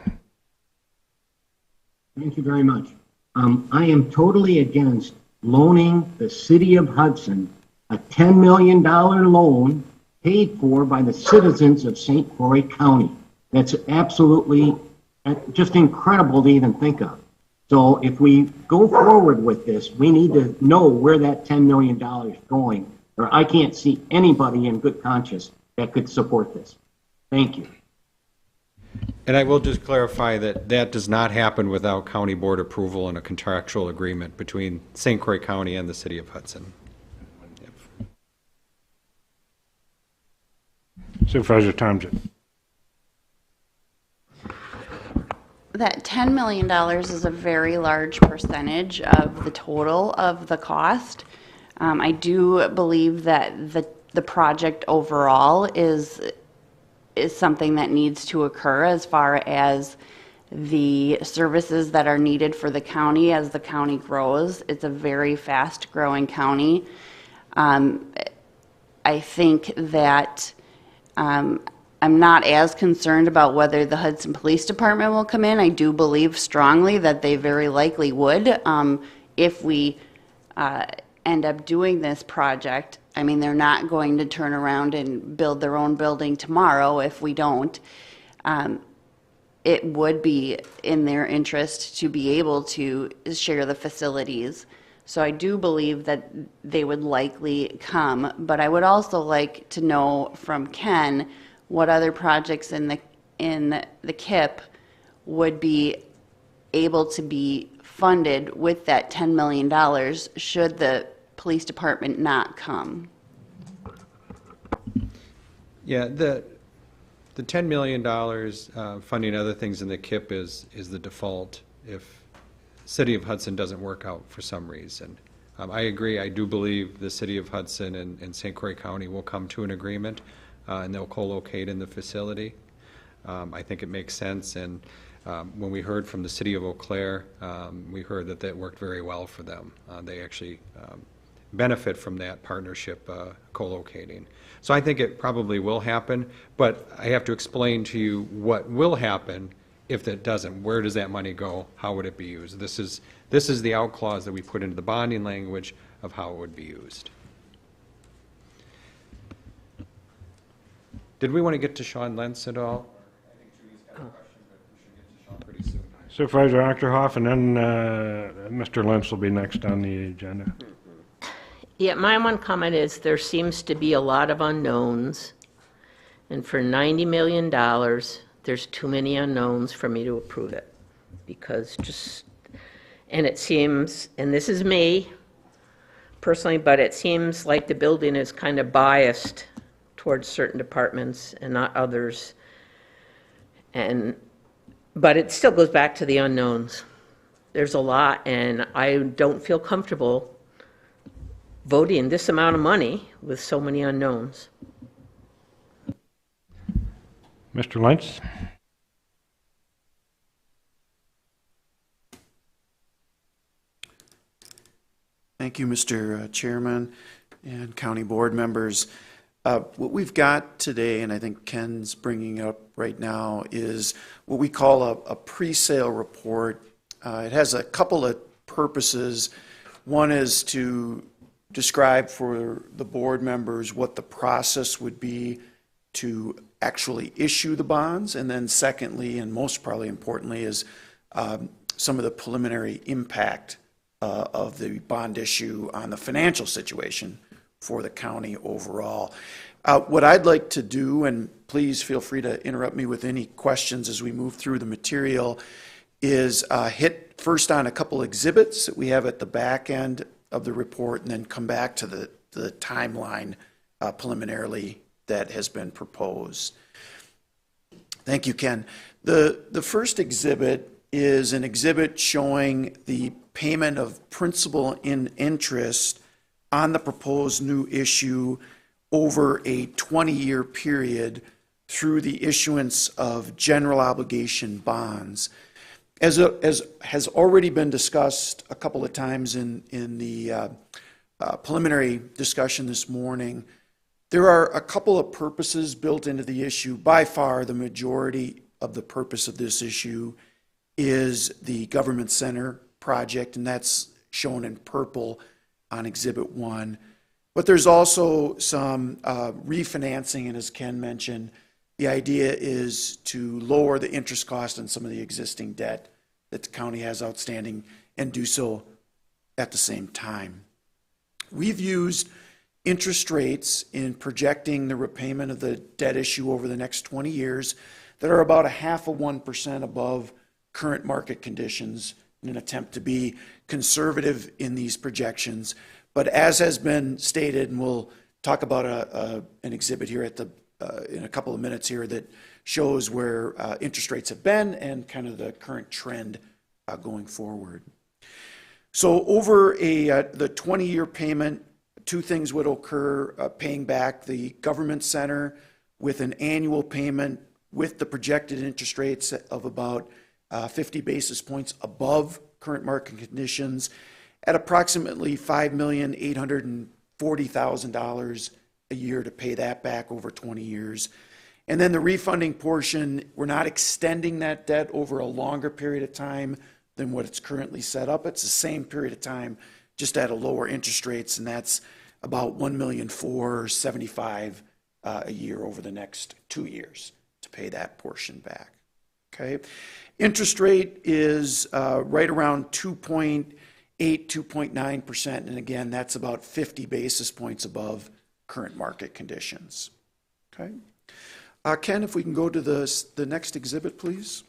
Thank you very much. I am totally against loaning the city of Hudson a $10 million loan paid for by the citizens of St. Croix County. That's absolutely just incredible to even think of. So if we go forward with this, we need to know where that $10 million is going, or I can't see anybody in good conscience that could support this. Thank you. And I will just clarify that that does not happen without county board approval and a contractual agreement between St. Croix County and the city of Hudson. Supervisor Thompson. That $10 million is a very large percentage of the total of the cost. I do believe that the project overall is something that needs to occur as far as the services that are needed for the county as the county grows. It's a very fast growing county. I think that I'm not as concerned about whether the Hudson Police Department will come in. I do believe strongly that they very likely would if we end up doing this project. I mean, they're not going to turn around and build their own building tomorrow if we don't. It would be in their interest to be able to share the facilities. So I do believe that they would likely come, but I would also like to know from Ken what other projects in the KIP would be able to be funded with that $10 million should the police department not come. Yeah, the $10 million funding other things in the KIP is the default if City of Hudson doesn't work out for some reason. I agree. I do believe the City of Hudson and St. Croix County will come to an agreement and they'll co-locate in the facility. I think it makes sense. And when we heard from the City of Eau Claire, we heard that that worked very well for them. They actually benefit from that partnership co-locating. So I think it probably will happen, but I have to explain to you what will happen if that doesn't. Where does that money go? How would it be used? This is the out clause that we put into the bonding language of how it would be used. Did we want to get to Sean Lentz at all? I think Julie's got a question, but we should get to Sean pretty soon. Supervisor Achterhoff, and then Mr. Lentz will be next on the agenda. Yeah, my one comment is there seems to be a lot of unknowns. And for $90 million, there's too many unknowns for me to approve it. Because and it seems, and this is me personally, but it seems like the building is kind of biased towards certain departments and not others. But it still goes back to the unknowns. There's a lot, and I don't feel comfortable voting this amount of money with so many unknowns. Mr. Lentz? Thank you, Mr. Chairman and county board members. What we've got today, and I think Ken's bringing up right now, is what we call a pre-sale report. It has a couple of purposes. One is to describe for the board members what the process would be to actually issue the bonds, and then secondly, and most probably importantly, is some of the preliminary impact of the bond issue on the financial situation for the county overall. What I'd like to do, and please feel free to interrupt me with any questions as we move through the material, is hit first on a couple exhibits that we have at the back end of the report, and then come back to the timeline preliminarily that has been proposed. Thank you, Ken. The first exhibit is an exhibit showing the payment of principal and interest on the proposed new issue over a 20-year period through the issuance of general obligation bonds. As has already been discussed a couple of times in the preliminary discussion this morning, there are a couple of purposes built into the issue. By far, the majority of the purpose of this issue is the government center project, and that's shown in purple on Exhibit 1. But there's also some refinancing, and as Ken mentioned, the idea is to lower the interest cost on some of the existing debt that the county has outstanding and do so at the same time. We've used interest rates in projecting the repayment of the debt issue over the next 20 years that are about 0.5% above current market conditions in an attempt to be conservative in these projections. But as has been stated, and we'll talk about an exhibit here at in a couple of minutes here that shows where interest rates have been and kind of the current trend going forward. So over the 20-year payment, two things would occur: paying back the government center with an annual payment with the projected interest rates of about 50 basis points above current market conditions at approximately $5,840,000 a year to pay that back over 20 years. And then the refunding portion, we're not extending that debt over a longer period of time than what it's currently set up. It's the same period of time, just at a lower interest rates, and that's about $1,475,000 a year over the next 2 years to pay that portion back. Okay, interest rate is right around 2.8, 2.9%, and again, that's about 50 basis points above current market conditions. Okay, Ken, if we can go to the next exhibit, please.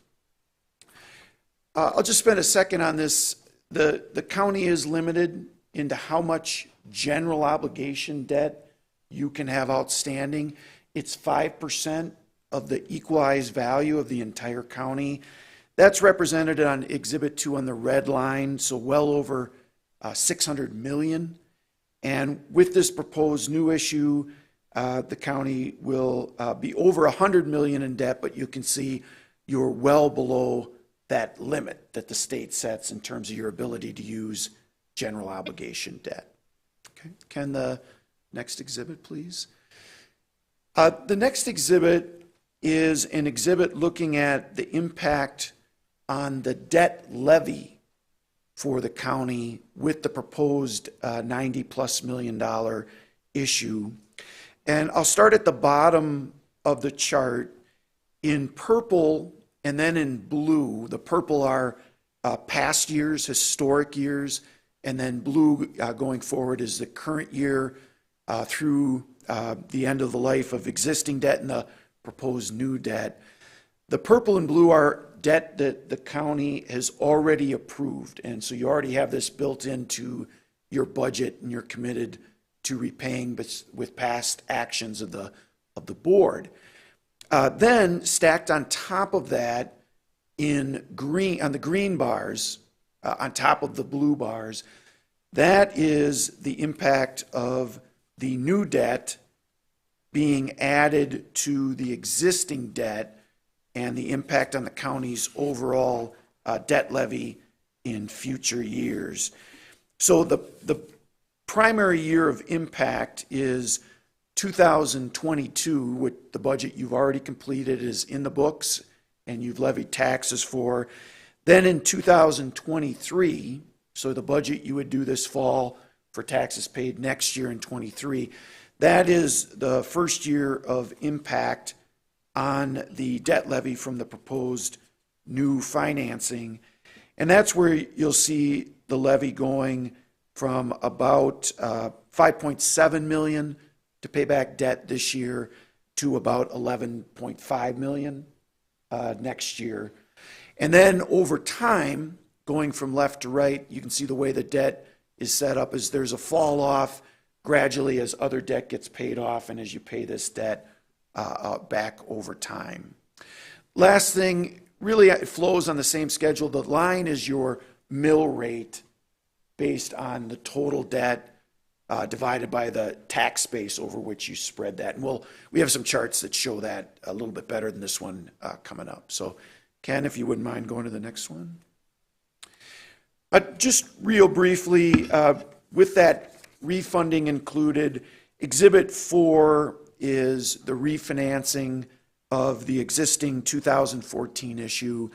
I'll just spend a second on this. The county is limited into how much general obligation debt you can have outstanding. It's 5% of the equalized value of the entire county. That's represented on Exhibit 2 on the red line, so well over $600 million. And with this proposed new issue, the county will be over $100 million in debt, but you can see you're well below that limit that the state sets in terms of your ability to use general obligation debt. Okay, Ken, the next exhibit, please. The next exhibit is an exhibit looking at the impact on the debt levy for the county with the proposed $90+ million issue. And I'll start at the bottom of the chart. In purple and then in blue, the purple are past years, historic years, and then blue going forward is the current year through the end of the life of existing debt and the proposed new debt. The purple and blue are debt that the county has already approved, and so you already have this built into your budget and you're committed to repaying with past actions of the board. Then stacked on top of that in green, on the green bars, on top of the blue bars, that is the impact of the new debt being added to the existing debt and the impact on the county's overall debt levy in future years. So the primary year of impact is 2022, with the budget you've already completed is in the books and you've levied taxes for. Then in 2023, so the budget you would do this fall for taxes paid next year in 23, that is the first year of impact on the debt levy from the proposed new financing. And that's where you'll see the levy going from about 5.7 million to pay back debt this year to about 11.5 million next year. And then over time, going from left to right, you can see the way the debt is set up is there's a fall off gradually as other debt gets paid off and as you pay this debt back over time. Last thing, really it flows on the same schedule. The line is your mill rate based on the total debt divided by the tax base over which you spread that. And we have some charts that show that a little bit better than this one coming up. So Ken, if you wouldn't mind going to the next one. Just real briefly, with that refunding included, Exhibit 4 is the refinancing of the existing 2014 issue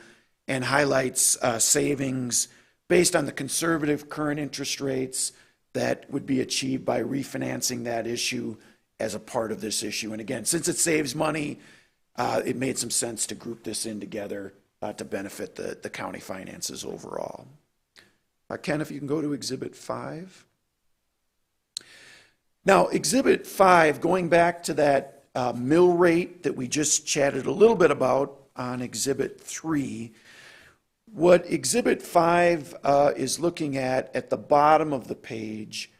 and highlights savings based on the conservative current interest rates, that would be achieved by refinancing that issue as a part of this issue. And again, since it saves money, it made some sense to group this in together to benefit the county finances overall. Ken, if you can go to Exhibit 5. Now, Exhibit 5, going back to that mill rate that we just chatted a little bit about on Exhibit 3, what Exhibit 5 is looking at the bottom of the page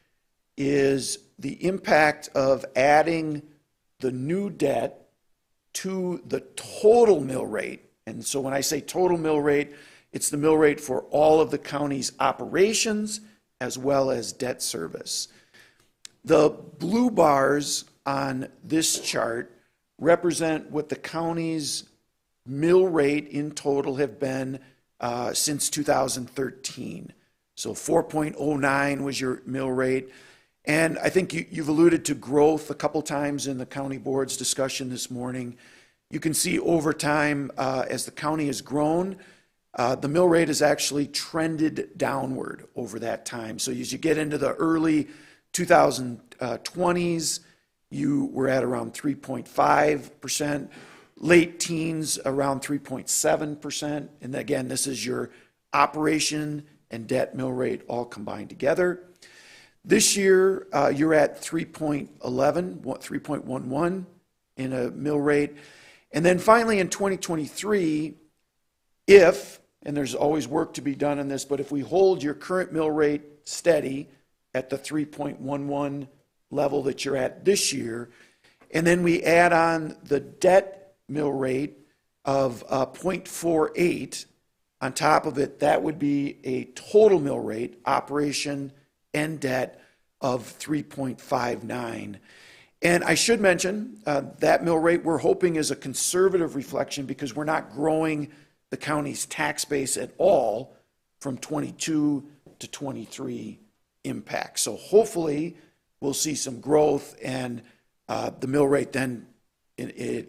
is the impact of adding the new debt to the total mill rate. And so when I say total mill rate, it's the mill rate for all of the county's operations as well as debt service. The blue bars on this chart represent what the county's mill rate in total have been since 2013. So 4.09 was your mill rate. And I think you've alluded to growth a couple times in the county board's discussion this morning. You can see over time, as the county has grown, the mill rate has actually trended downward over that time. So as you get into the early 2020s, you were at around 3.5%, late teens around 3.7%. And again, this is your operation and debt mill rate all combined together. This year, you're at 3.11 in a mill rate. And then finally in 2023, if, and there's always work to be done on this, but if we hold your current mill rate steady at the 3.11 level that you're at this year, and then we add on the debt mill rate of 0.48 on top of it, that would be a total mill rate, operation and debt, of 3.59. And I should mention that mill rate we're hoping is a conservative reflection because we're not growing the county's tax base at all from 22 to 23 impact. So hopefully we'll see some growth, and the mill rate then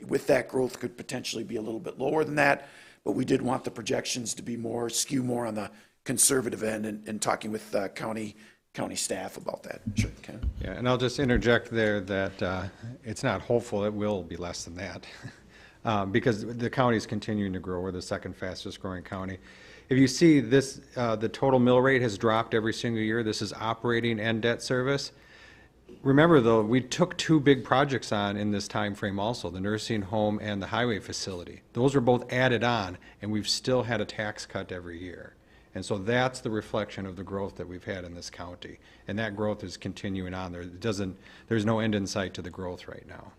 with that growth could potentially be a little bit lower than that, but we did want the projections to be skew more on the conservative end, and talking with county staff about that. Sure, Ken. Yeah, and I'll just interject there that it's not hopeful, it will be less than that. Because the county is continuing to grow. We're the second fastest growing county. If you see this, the total mill rate has dropped every single year. This is operating and debt service. Remember though, we took two big projects on in this time frame also, the nursing home and the highway facility. Those were both added on, and we've still had a tax cut every year. And so that's the reflection of the growth that we've had in this county. And that growth is continuing on. There's no end in sight to the growth right now.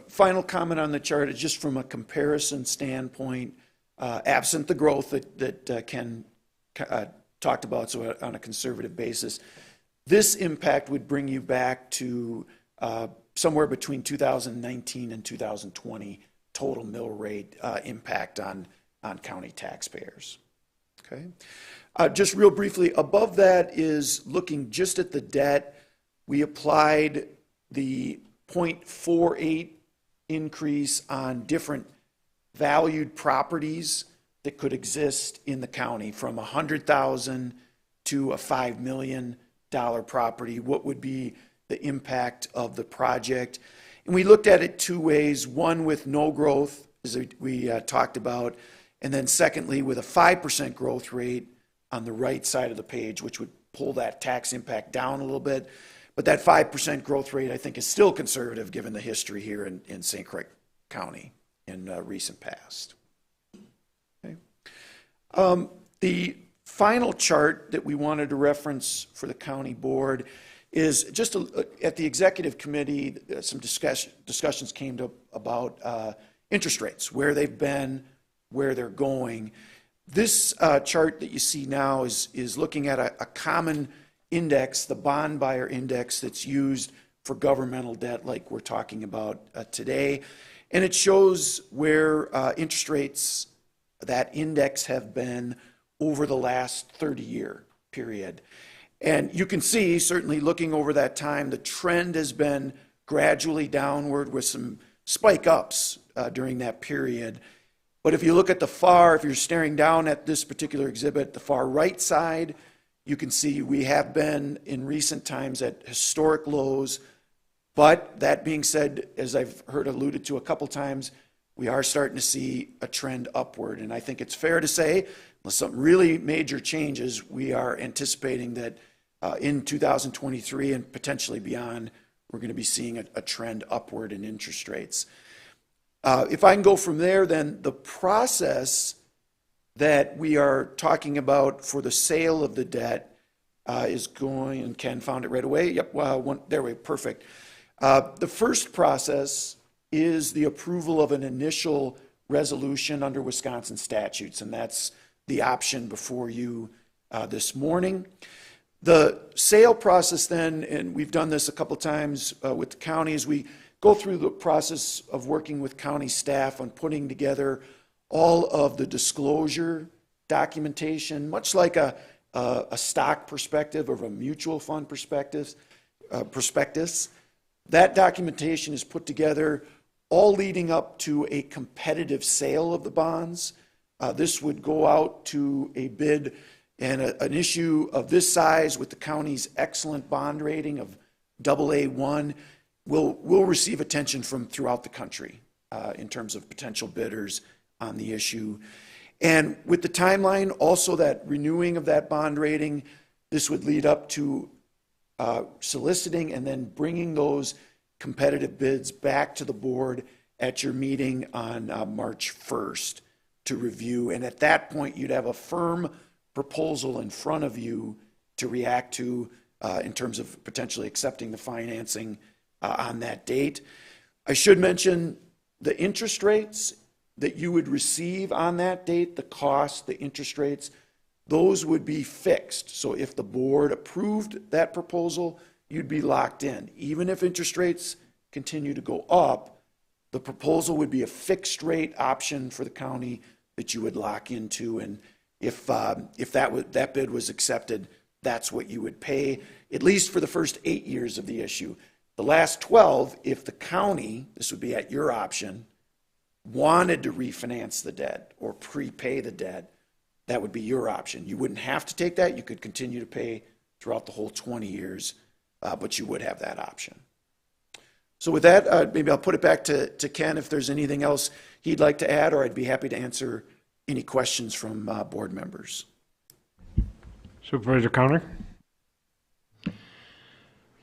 Final comment on the chart is just from a comparison standpoint, absent the growth that Ken talked about, so on a conservative basis, this impact would bring you back to somewhere between 2019 and 2020 total mill rate impact on county taxpayers. Okay. Just real briefly, above that is looking just at the debt. We applied the 0.48 increase on different valued properties that could exist in the county, from $100,000 to a $5 million property. What would be the impact of the project? And we looked at it two ways: one with no growth, as we talked about, and then secondly with a 5% growth rate on the right side of the page, which would pull that tax impact down a little bit. But that 5% growth rate, I think, is still conservative given the history here in St. Croix County in recent past. Okay. The final chart that we wanted to reference for the county board is just at the executive committee, some discussions came to about interest rates, where they've been, where they're going. This chart that you see now is looking at a common index, the bond buyer index that's used for governmental debt like we're talking about today. And it shows where interest rates, that index, have been over the last 30-year period. And you can see, certainly looking over that time, the trend has been gradually downward with some spike ups during that period. But if you look at if you're staring down at this particular exhibit, the far right side, You can see we have been in recent times at historic lows. But that being said, as I've heard alluded to a couple times, we are starting to see a trend upward. And I think it's fair to say, unless something really major changes, we are anticipating that in 2023 and potentially beyond, we're going to be seeing a trend upward in interest rates. If I can go from there, then the process that we are talking about for the sale of the debt is going, and Ken found it right away. Yep, well, there we go, perfect. The first process is the approval of an initial resolution under Wisconsin statutes, and that's the option before you this morning. The sale process then, and we've done this a couple times with the counties, we go through the process of working with county staff on putting together all of the disclosure documentation, much like a stock perspective or a mutual fund prospectus. That documentation is put together all leading up to a competitive sale of the bonds. This would go out to a bid, and an issue of this size with the county's excellent bond rating of AA1 will receive attention from throughout the country in terms of potential bidders on the issue. And with the timeline, also that renewing of that bond rating, this would lead up to soliciting and then bringing those competitive bids back to the board at your meeting on March 1st to review. And at that point, you'd have a firm proposal in front of you to react to in terms of potentially accepting the financing on that date. I should mention the interest rates that you would receive on that date, the cost, the interest rates, those would be fixed. So if the board approved that proposal, you'd be locked in. Even if interest rates continue to go up, the proposal would be a fixed rate option for the county that you would lock into. And if that bid was accepted, that's what you would pay, at least for the first 8 years of the issue. The last 12, if the county, this would be at your option, wanted to refinance the debt or prepay the debt, that would be your option. You wouldn't have to take that. You could continue to pay throughout the whole 20 years, but you would have that option. So with that, maybe I'll put it back to Ken if there's anything else he'd like to add, or I'd be happy to answer any questions from board members. Supervisor Connor?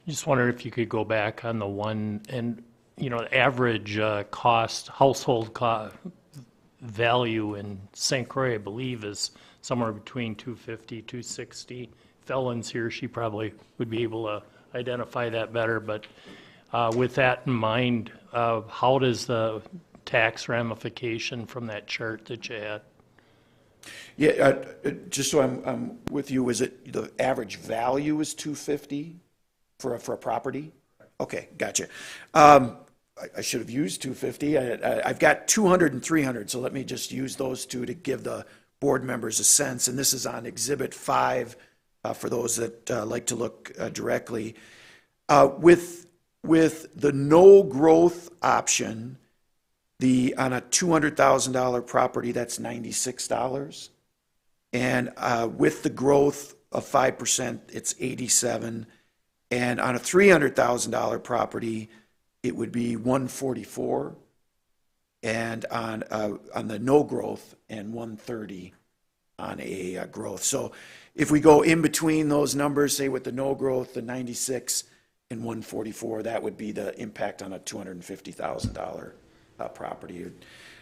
Just wonder if you could go back on the one, and the average household value in St. Croix, I believe, is somewhere between $250, $260. Felon's here, she probably would be able to identify that better. But with that in mind, how does the tax ramification from that chart that you had? Yeah, just so I'm with you, is it the average value is $250 for a property? Okay, gotcha. I should have used 250. I've got 200 and 300, so let me just use those two to give the board members a sense. And this is on Exhibit 5 for those that like to look directly. With the no growth option, on a $200,000 property, that's $96. And with the growth of 5%, it's $87. And on a $300,000 property, it would be $144, and on the no growth, and $130 on a growth. So if we go in between those numbers, say with the no growth, the 96 and 144, that would be the impact on a $250,000 property,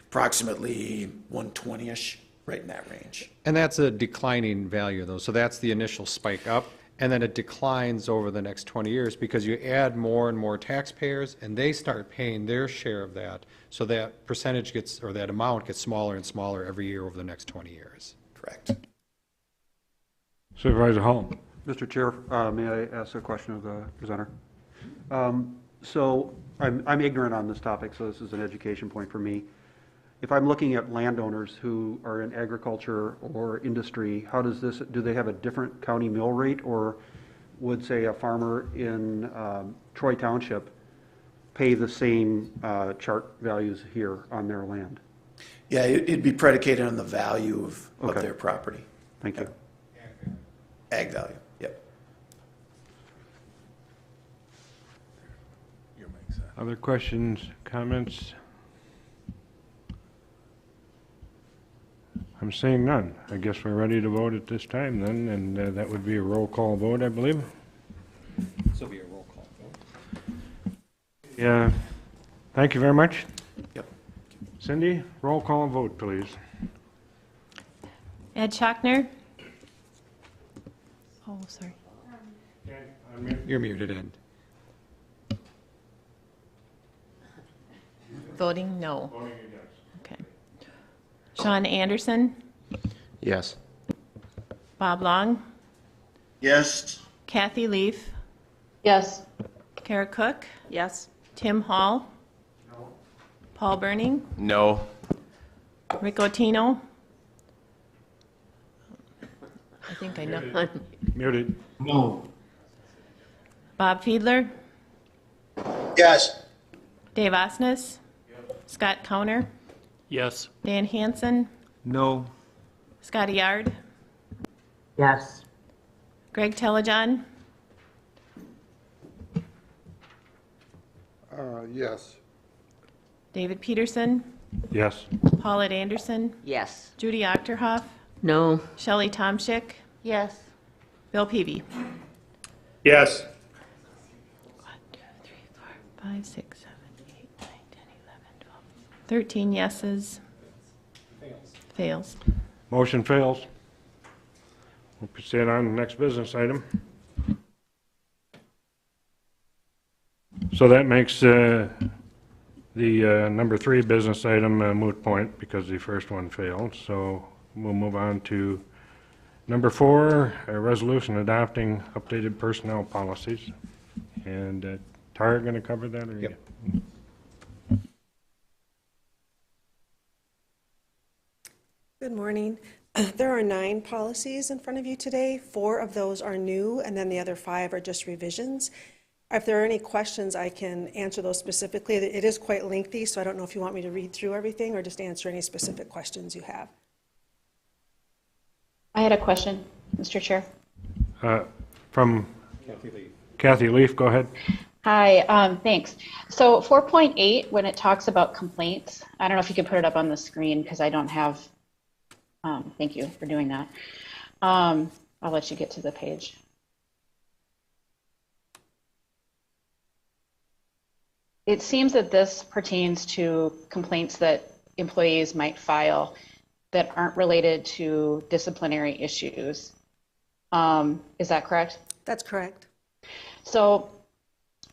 approximately 120-ish, right in that range. And that's a declining value, though. So that's the initial spike up, and then it declines over the next 20 years because you add more and more taxpayers, and they start paying their share of that. So that percentage or that amount gets smaller and smaller every year over the next 20 years. Correct. Supervisor Hall. Mr. Chair, may I ask a question of the presenter? So I'm ignorant on this topic, so this is an education point for me. If I'm looking at landowners who are in agriculture or industry, how does this, do they have a different county mill rate, or would, say, a farmer in Troy Township pay the same chart values here on their land? Yeah, it'd be predicated on the value of Okay. their property. Thank you. Ag value. Other questions, comments? I'm seeing none. I guess we're ready to vote at this time then, and that would be a roll call vote, I believe. This will be a roll call vote. Yeah. Thank you very much. Yep. Cindy, roll call vote, please. Ed Schockner? Oh, sorry. You're muted, Ed. Voting no. Okay. Sean Anderson? Yes. Bob Long? Yes. Kathy Leaf? Yes. Kara Cook? Yes. Tim Hall? No. Paul Burning? No. Rick Otino? I think I know. Muted. No. Bob Fiedler? Yes. Dave Osnes? Scott Cowner? Yes. Dan Hansen? No. Scotty Yard? Yes. Greg Telejohn? Yes. David Peterson? Yes. Paulette Anderson? Yes. Judy Achterhoff? No. Shelley Tomschick? Yes. Bill Peavy? Yes. 1, 2, 3, 4, 5, 6, 7, 8, 9, 10, 11, 12, 13 yeses. Fails. Motion fails. We'll proceed on to the next business item. So that makes the number 3 business item a moot point because the first one failed. So we'll move on to number 4, a resolution adopting updated personnel policies. And Tara going to cover that? Or Yep. Good morning. There are 9 policies in front of you today. 4 of those are new, and then the other 5 are just revisions. If there are any questions, I can answer those specifically. It is quite lengthy, so I don't know if you want me to read through everything or just answer any specific questions you have. I had a question, Mr. Chair. From Kathy Leaf, go ahead. Hi, thanks. So 4.8, when it talks about complaints, I don't know if you can put it up on the screen because I don't have, thank you for doing that. I'll let you get to the page. It seems that this pertains to complaints that employees might file that aren't related to disciplinary issues. Is that correct? That's correct. So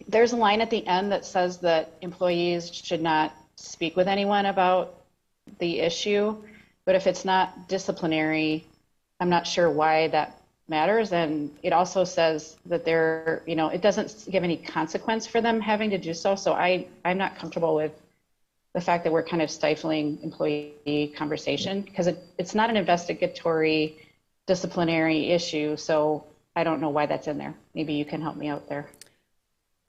there's a line at the end that says that employees should not speak with anyone about the issue, but if it's not disciplinary, I'm not sure why that matters. And it also says that there, it doesn't give any consequence for them having to do so. So I'm not comfortable with the fact that we're kind of stifling employee conversation because it's not an investigatory disciplinary issue. So I don't know why that's in there. Maybe you can help me out there.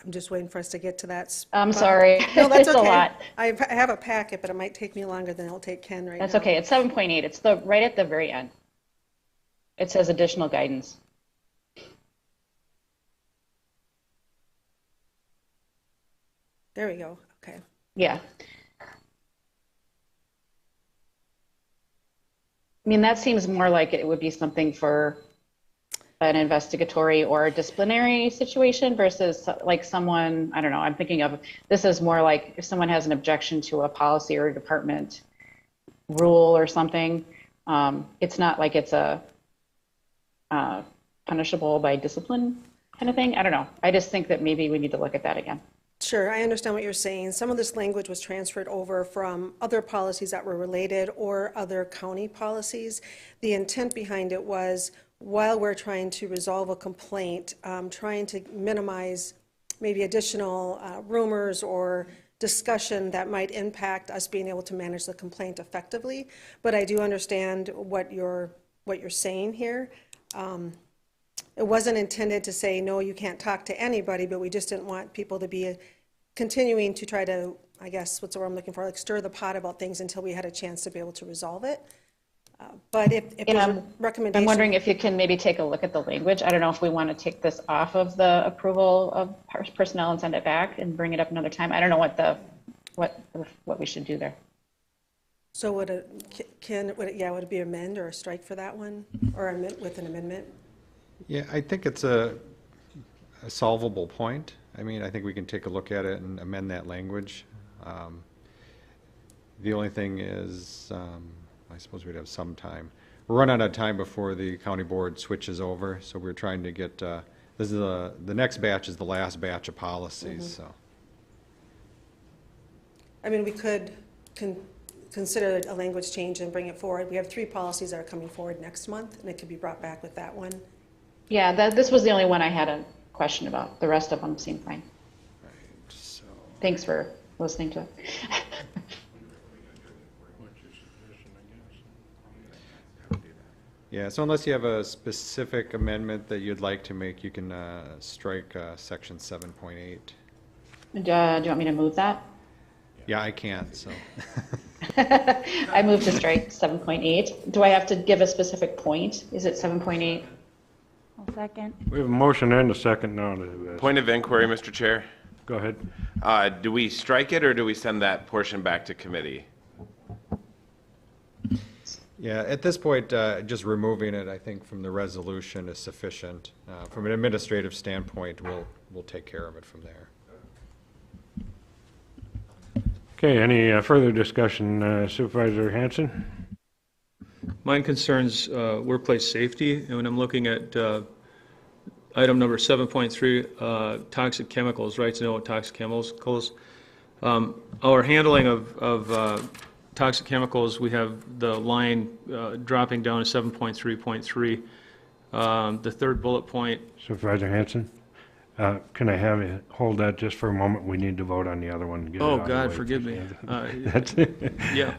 I'm just waiting for us to get to that spot. I'm sorry. No, that's It's okay. a lot. I have a packet, but it might take me longer than it'll take Ken right now. That's okay. It's 7.8. It's right at the very end. It says additional guidance. There we go. Okay. Yeah. I mean, that seems more like it would be something for an investigatory or a disciplinary situation versus like someone, I don't know, I'm thinking of, this is more like if someone has an objection to a policy or a department rule or something, it's not like it's a punishable by discipline kind of thing. I don't know. I just think that maybe we need to look at that again. Sure, I understand what you're saying. Some of this language was transferred over from other policies that were related or other county policies. The intent behind it was, while we're trying to resolve a complaint, trying to minimize maybe additional rumors or discussion that might impact us being able to manage the complaint effectively. But I do understand what you're saying here. It wasn't intended to say, no, you can't talk to anybody, but we just didn't want people to be continuing to try to, I guess, what's the word I'm looking for, like stir the pot about things until we had a chance to be able to resolve it. But if And there's a I'm recommendation. wondering if you can maybe take a look at the language. I don't know if we want to take this off of the approval of personnel and send it back and bring it up another time. I don't know what we should do there. So would it be amend or a strike for that one, or amend with an amendment? Yeah, I think it's a solvable point. I mean, I think we can take a look at it and amend that language. The only thing is, I suppose we'd have some time. We're running out of time before the county board switches over, so we're trying to get, this is the next batch is the last batch of policies, so. I mean, we could consider a language change and bring it forward. We have 3 policies that are coming forward next month, and it could be brought back with that one. Yeah, this was the only one I had a question about. The rest of them seem fine. Right, so. Thanks for listening to it. Yeah, so unless you have a specific amendment that you'd like to make, you can strike section 7.8. Do you want me to move that? Yeah, I can't, so. I moved to strike 7.8. Do I have to give a specific point? Is it 7.8? I'll second. We have a motion and a second now to. Point of inquiry, Mr. Chair. Go ahead. Do we strike it or do we send that portion back to committee? Yeah, at this point, just removing it, I think, from the resolution is sufficient. From an administrative standpoint, we'll take care of it from there. Okay, any further discussion, Supervisor Hanson? Mine concerns workplace safety, and when I'm looking at item number 7.3, toxic chemicals, right to know what toxic chemicals. Our handling of toxic chemicals, we have the line dropping down to 7.3.3. The third bullet point. Supervisor Hanson, can I have you hold that just for a moment? We need to vote on the other one. Get it Oh, out of the God, way. forgive me. That's it. Yeah.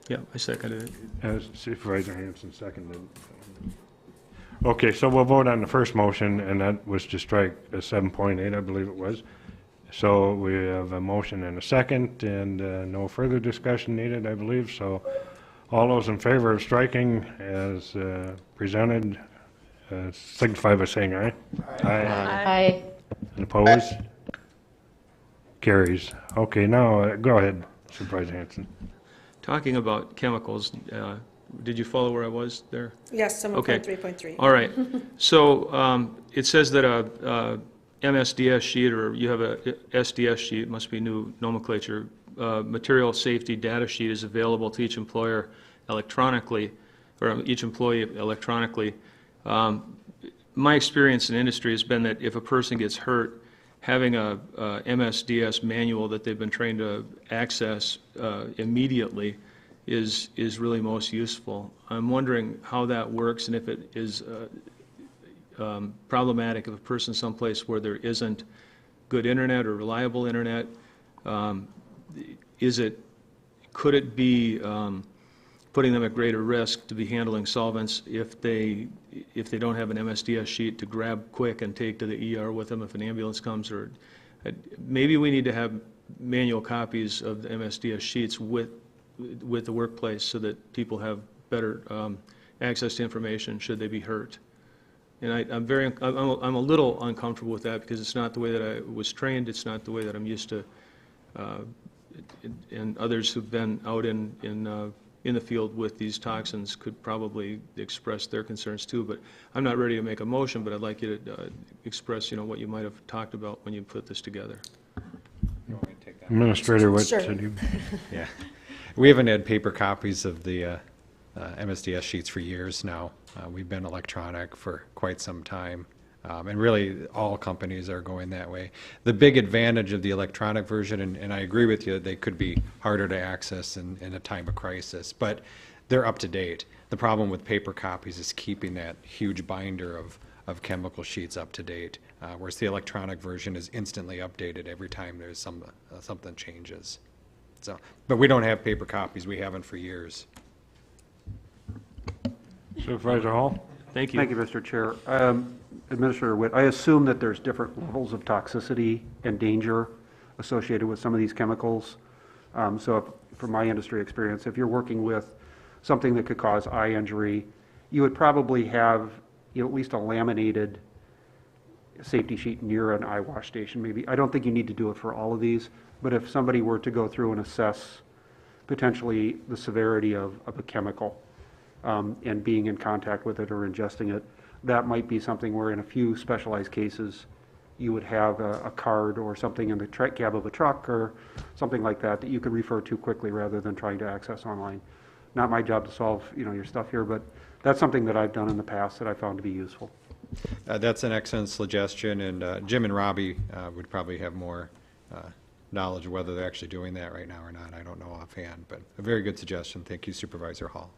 Yeah, I seconded it. Supervisor Hanson seconded. Okay, so we'll vote on the first motion, and that was to strike 7.8, I believe it was. So we have a motion and a second, and no further discussion needed, I believe. So all those in favor of striking as presented, signify by saying aye. Aye. And opposed? Carries. Okay, now go ahead, Supervisor Hanson. Talking about chemicals, did you follow where I was there? Yes, Okay. 7.3.3. All right. So it says that a MSDS sheet, or you have a SDS sheet, must be new nomenclature, material safety data sheet is available to each employer electronically, or each employee electronically. My experience in industry has been that if a person gets hurt, having a MSDS manual that they've been trained to access immediately is really most useful. I'm wondering how that works, and if it is problematic if a person's someplace where there isn't good internet or reliable internet. Could it be putting them at greater risk to be handling solvents if they don't have an MSDS sheet to grab quick and take to the ER with them if an ambulance comes? Or maybe we need to have manual copies of the MSDS sheets with the workplace so that people have better access to information should they be hurt. And I'm a little uncomfortable with that because it's not the way that I was trained. It's not the way that I'm used to. And others who've been out in the field with these toxins could probably express their concerns too. But I'm not ready to make a motion, but I'd like you to express, what you might have talked about when you put this together. You want me to take that? Administrator, what Sure. said you? Yeah. We haven't had paper copies of the MSDS sheets for years now. We've been electronic for quite some time. And really, all companies are going that way. The big advantage of the electronic version, and I agree with you, they could be harder to access in a time of crisis, but they're up to date. The problem with paper copies is keeping that huge binder of chemical sheets up to date, whereas the electronic version is instantly updated every time there's something changes. So, but we don't have paper copies. We haven't for years. Supervisor Hall? Thank you. Thank you, Mr. Chair. Administrator Witt, I assume that there's different levels of toxicity and danger associated with some of these chemicals. So from my industry experience, if you're working with something that could cause eye injury, you would probably have at least a laminated safety sheet near an eye wash station. Maybe, I don't think you need to do it for all of these, but if somebody were to go through and assess potentially the severity of a chemical and being in contact with it or ingesting it, that might be something where in a few specialized cases you would have a card or something in the cab of a truck or something like that that you could refer to quickly rather than trying to access online. Not my job to solve your stuff here, but that's something that I've done in the past that I found to be useful. That's an excellent suggestion, and Jim and Robbie would probably have more knowledge of whether they're actually doing that right now or not. I don't know offhand, but a very good suggestion. Thank you, Supervisor Hall.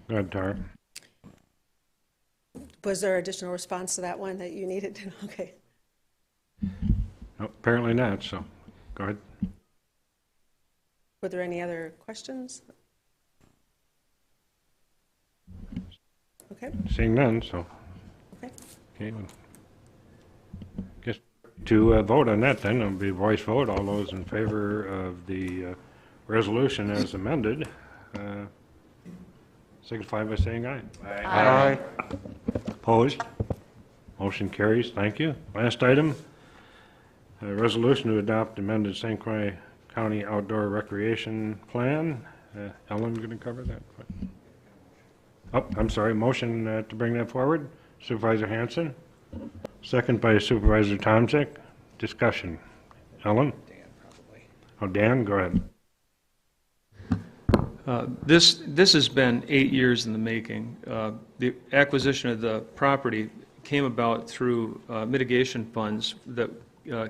Go ahead, Tara. Was there additional response to that one that you needed to? Okay. No, apparently not, so go ahead. Were there any other questions? Okay. Seeing none, so. Okay. Okay. Well, guess to vote on that then, it'll be voice vote. All those in favor of the resolution as amended, signify by saying aye. Aye. Opposed? Motion carries. Thank you. Last item, a resolution to adopt amended St. Croix County Outdoor Recreation Plan. Ellen going to cover that? Oh, I'm sorry. Motion to bring that forward. Supervisor Hanson. Second by Supervisor Tomczyk. Discussion. Ellen? Dan, probably. Oh, Dan, go ahead. This has been 8 years in the making. The acquisition of the property came about through mitigation funds that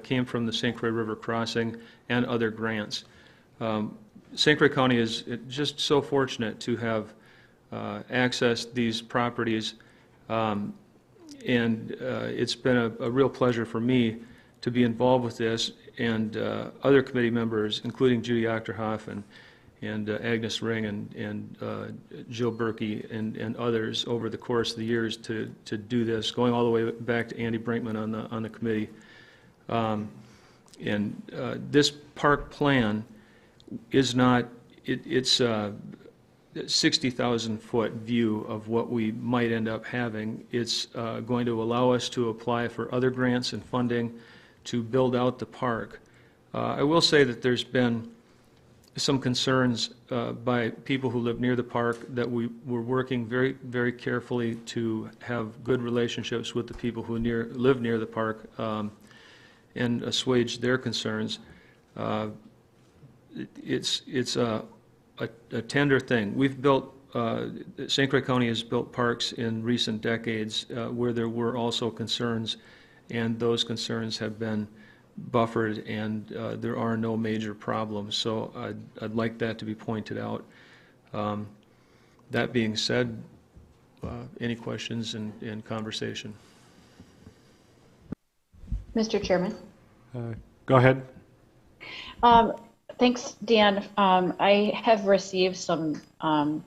came from the St. Croix River Crossing and other grants. St. Croix County is just so fortunate to have accessed these properties, and it's been a real pleasure for me to be involved with this, and other committee members, including Judy Achterhoff and Agnes Ring and Jill Berkey and others over the course of the years to do this, going all the way back to Andy Brinkman on the committee. This park plan is not, it's a 60,000 foot view of what we might end up having. It's going to allow us to apply for other grants and funding to build out the park. I will say that there's been some concerns by people who live near the park that we were working very, very carefully to have good relationships with the people who live near the park and assuage their concerns. It's a tender thing. We've built, St. Croix County has built parks in recent decades where there were also concerns, and those concerns have been buffered, and there are no major problems. So I'd like that to be pointed out. That being said, any questions and conversation? Mr. Chairman. Go ahead. Thanks, Dan. I have received some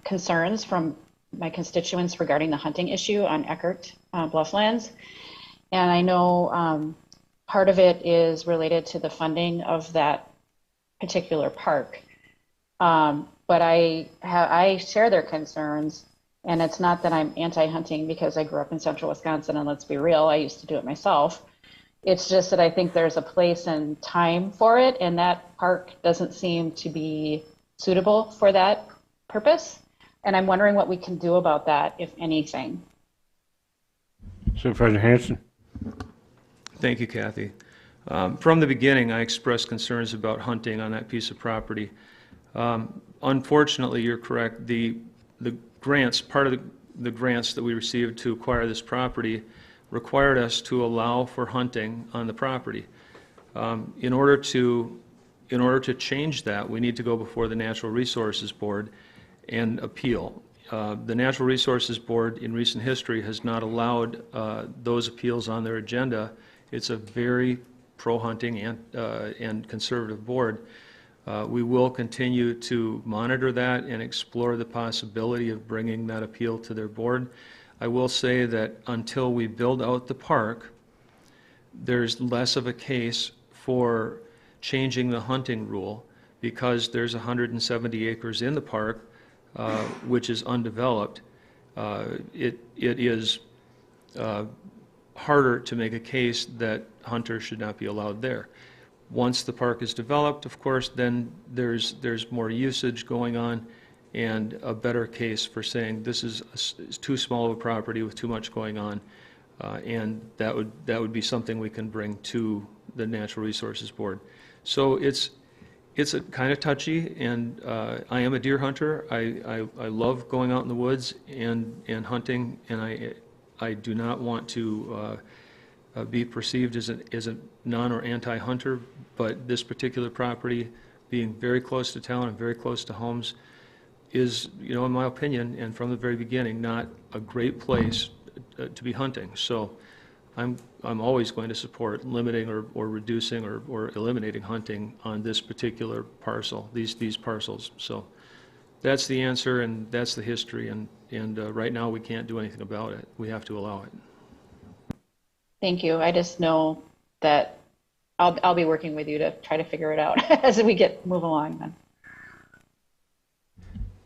concerns from my constituents regarding the hunting issue on Eckert Blufflands. And I know part of it is related to the funding of that particular park. But I share their concerns, and it's not that I'm anti-hunting because I grew up in central Wisconsin, and let's be real, I used to do it myself. It's just that I think there's a place and time for it, and that park doesn't seem to be suitable for that purpose. And I'm wondering what we can do about that, if anything. Supervisor Hanson. Thank you, Kathy. From the beginning, I expressed concerns about hunting on that piece of property. Unfortunately, you're correct. The grants, part of the grants that we received to acquire this property required us to allow for hunting on the property. In order to change that, we need to go before the Natural Resources Board and appeal. The Natural Resources Board in recent history has not allowed those appeals on their agenda. It's a very pro-hunting and conservative board. We will continue to monitor that and explore the possibility of bringing that appeal to their board. I will say that until we build out the park, there's less of a case for changing the hunting rule because there's 170 acres in the park, which is undeveloped. It is harder to make a case that hunters should not be allowed there. Once the park is developed, of course, then there's more usage going on and a better case for saying this is too small of a property with too much going on, and that would be something we can bring to the Natural Resources Board. So it's a kind of touchy, and I am a deer hunter. I love going out in the woods and hunting, and I do not want to be perceived as a non or anti-hunter, but this particular property, being very close to town and very close to homes, is, in my opinion, and from the very beginning, not a great place to be hunting. So I'm always going to support limiting or reducing or eliminating hunting on this particular parcel, these parcels. So that's the answer, and that's the history, and right now we can't do anything about it. We have to allow it. Thank you. I just know that I'll be working with you to try to figure it out as we move along then.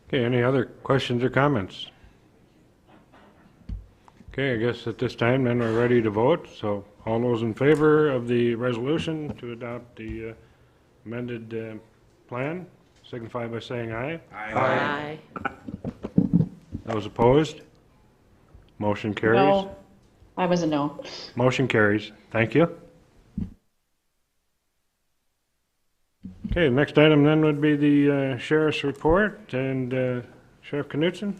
Okay, any other questions or comments? Okay, I guess at this time then we're ready to vote. So all those in favor of the resolution to adopt the amended plan, signify by saying aye. Aye. Those opposed? Motion carries. No, I was a no. Motion carries. Thank you. Okay, the next item then would be the sheriff's report, and Sheriff Knutson.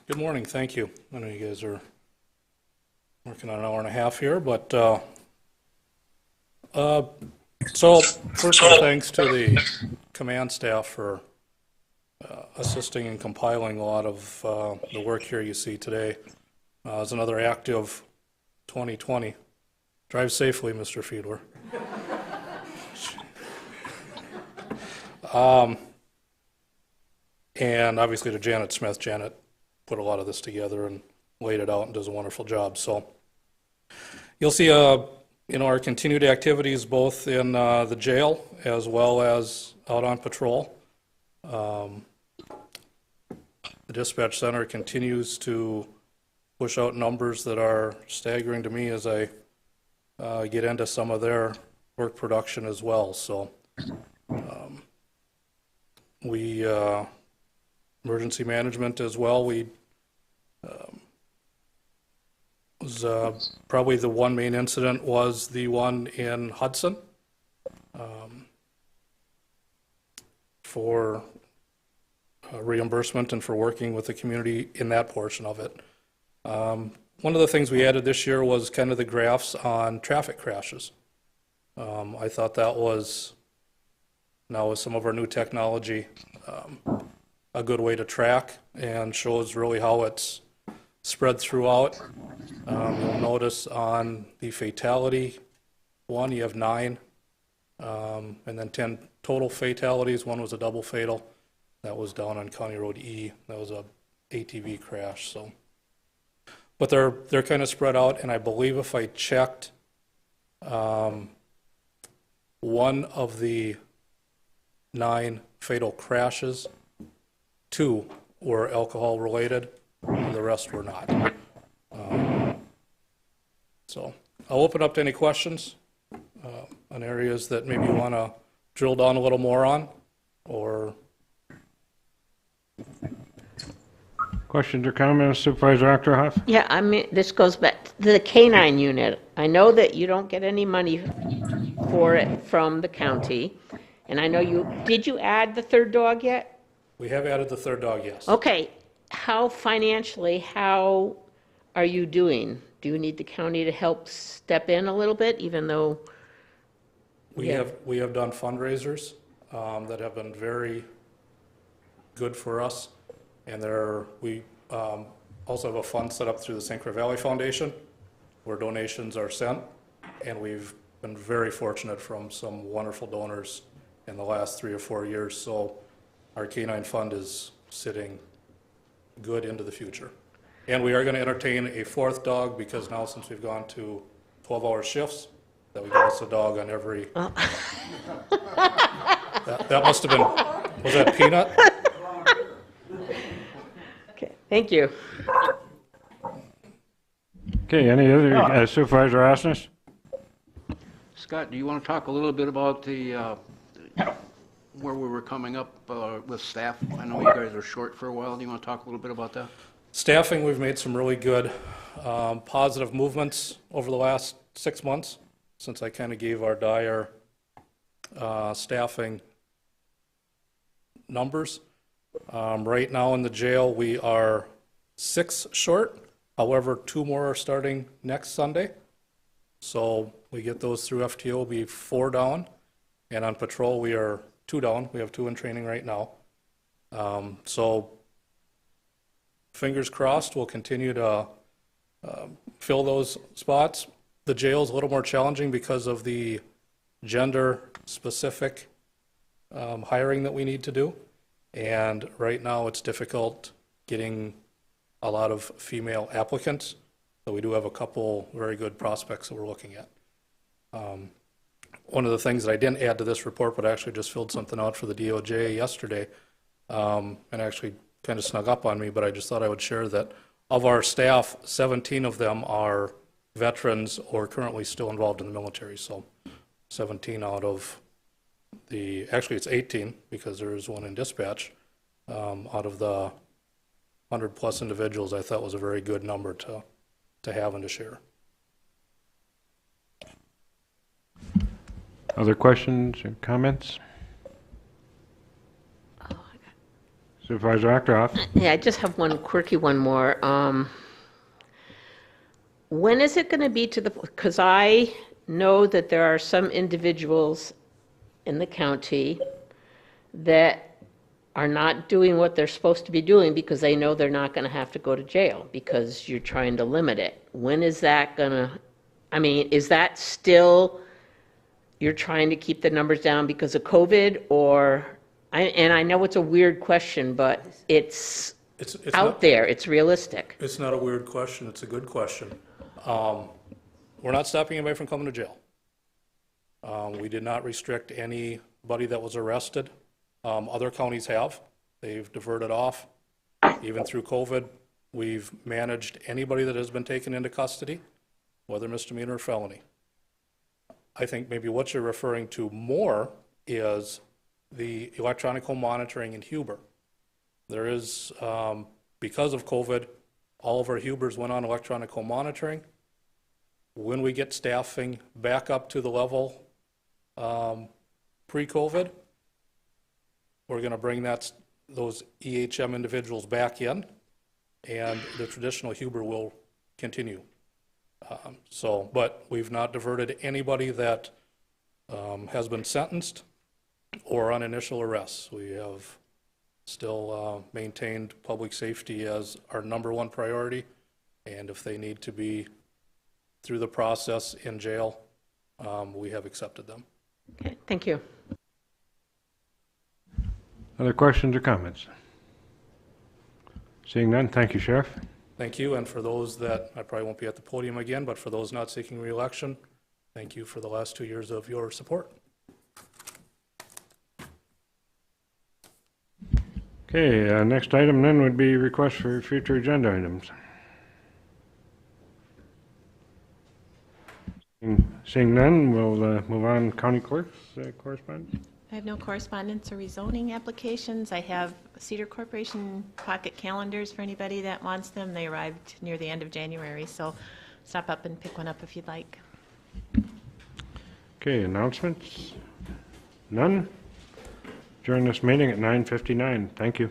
Good morning, thank you. I know you guys are working on an hour and a half here, but so first of all, thanks to the command staff for assisting in compiling a lot of the work here you see today. It's another active 2020. Drive safely, Mr. Fiedler. And obviously to Janet Smith. Janet put a lot of this together and laid it out and does a wonderful job. So you'll see our continued activities both in the jail as well as out on patrol. The dispatch center continues to push out numbers that are staggering to me as I get into some of their work production as well. So we emergency management as well. We was probably the one main incident was the one in Hudson for reimbursement and for working with the community in that portion of it. One of the things we added this year was kind of the graphs on traffic crashes. I thought that was, now with some of our new technology, a good way to track and shows really how it's spread throughout. You'll notice on the fatality one, you have 9, and then 10 total fatalities. One was a double fatal. That was down on County Road E. That was a ATV crash. So, but they're kind of spread out, and I believe if I checked, one of the 9 fatal crashes, 2 were alcohol related, and the rest were not. So I'll open up to any questions on areas that maybe you want to drill down a little more on, or Questions or comments, Supervisor Achterhoff? Yeah, I mean, this goes back to the K-9 unit. I know that you don't get any money for it from the county, and I know did you add the third dog yet? we have added the third dog, yes. Okay, how are you doing? Do you need the county to help step in a little bit, even though? We have done fundraisers that have been very good for us, and we also have a fund set up through the St. Croix Valley Foundation where donations are sent, and we've been very fortunate from some wonderful donors in the last 3 or 4 years. So our K-9 fund is sitting good into the future. And we are going to entertain a fourth dog, because now since we've gone to 12-hour shifts, that we give us a dog on every... That must have been, was that Peanut? Okay, thank you. Okay, any other Supervisor Asnes? Scott, do you want to talk a little bit about the, where we were coming up with staff? I know you guys are short for a while. Do you want to talk a little bit about that? Staffing, we've made some really good positive movements over the last 6 months, since I kind of gave our dire staffing numbers. Right now in the jail, we are 6 short. However, 2 more are starting next Sunday. So we get those through FTO, we'll be 4 down. And on patrol, we are 2 down. We have 2 in training right now. So fingers crossed, we'll continue to fill those spots. The jail is a little more challenging because of the gender-specific hiring that we need to do. And right now, it's difficult getting a lot of female applicants. So we do have a couple very good prospects that we're looking at. One of the things that I didn't add to this report, but I actually just filled something out for the DOJ yesterday, and actually kind of snuck up on me, but I just thought I would share that of our staff, 17 of them are veterans or currently still involved in the military. So 17 out of the, actually it's 18 because there is one in dispatch, out of the 100 plus individuals. I thought was a very good number to have and to share. Other questions or comments? Supervisor Actroff? Yeah, I just have one quirky one more. When is it going to be to the, because I know that there are some individuals in the county that are not doing what they're supposed to be doing because they know they're not going to have to go to jail because you're trying to limit it. When is that going to, I mean, is that still, you're trying to keep the numbers down because of COVID, or, and I know it's a weird question, but it's out there, it's realistic. It's not a weird question, it's a good question. We're not stopping anybody from coming to jail. We did not restrict anybody that was arrested. Other counties have. They've diverted off. Even through COVID, we've managed anybody that has been taken into custody, whether misdemeanor or felony. I think maybe what you're referring to more is the electronic monitoring in Huber. There is, because of COVID, all of our Hubers went on electronic monitoring. When we get staffing back up to the level pre-COVID, we're going to bring those EHM individuals back in, and the traditional Huber will continue. But we've not diverted anybody that has been sentenced or on initial arrests. We have still maintained public safety as our #1 priority, and if they need to be through the process in jail, we have accepted them. Okay, thank you. Other questions or comments? Seeing none, thank you, Sheriff. Thank you, and for those that, I probably won't be at the podium again, but for those not seeking re-election, thank you for the last 2 years of your support. Okay, next item then would be request for future agenda items. Seeing none, we'll move on. County Clerk's correspondence. I have no correspondence or rezoning applications. I have Cedar Corporation pocket calendars for anybody that wants them. They arrived near the end of January, so stop up and pick one up if you'd like. Okay, announcements? None? Adjourn this meeting at 9:59. Thank you.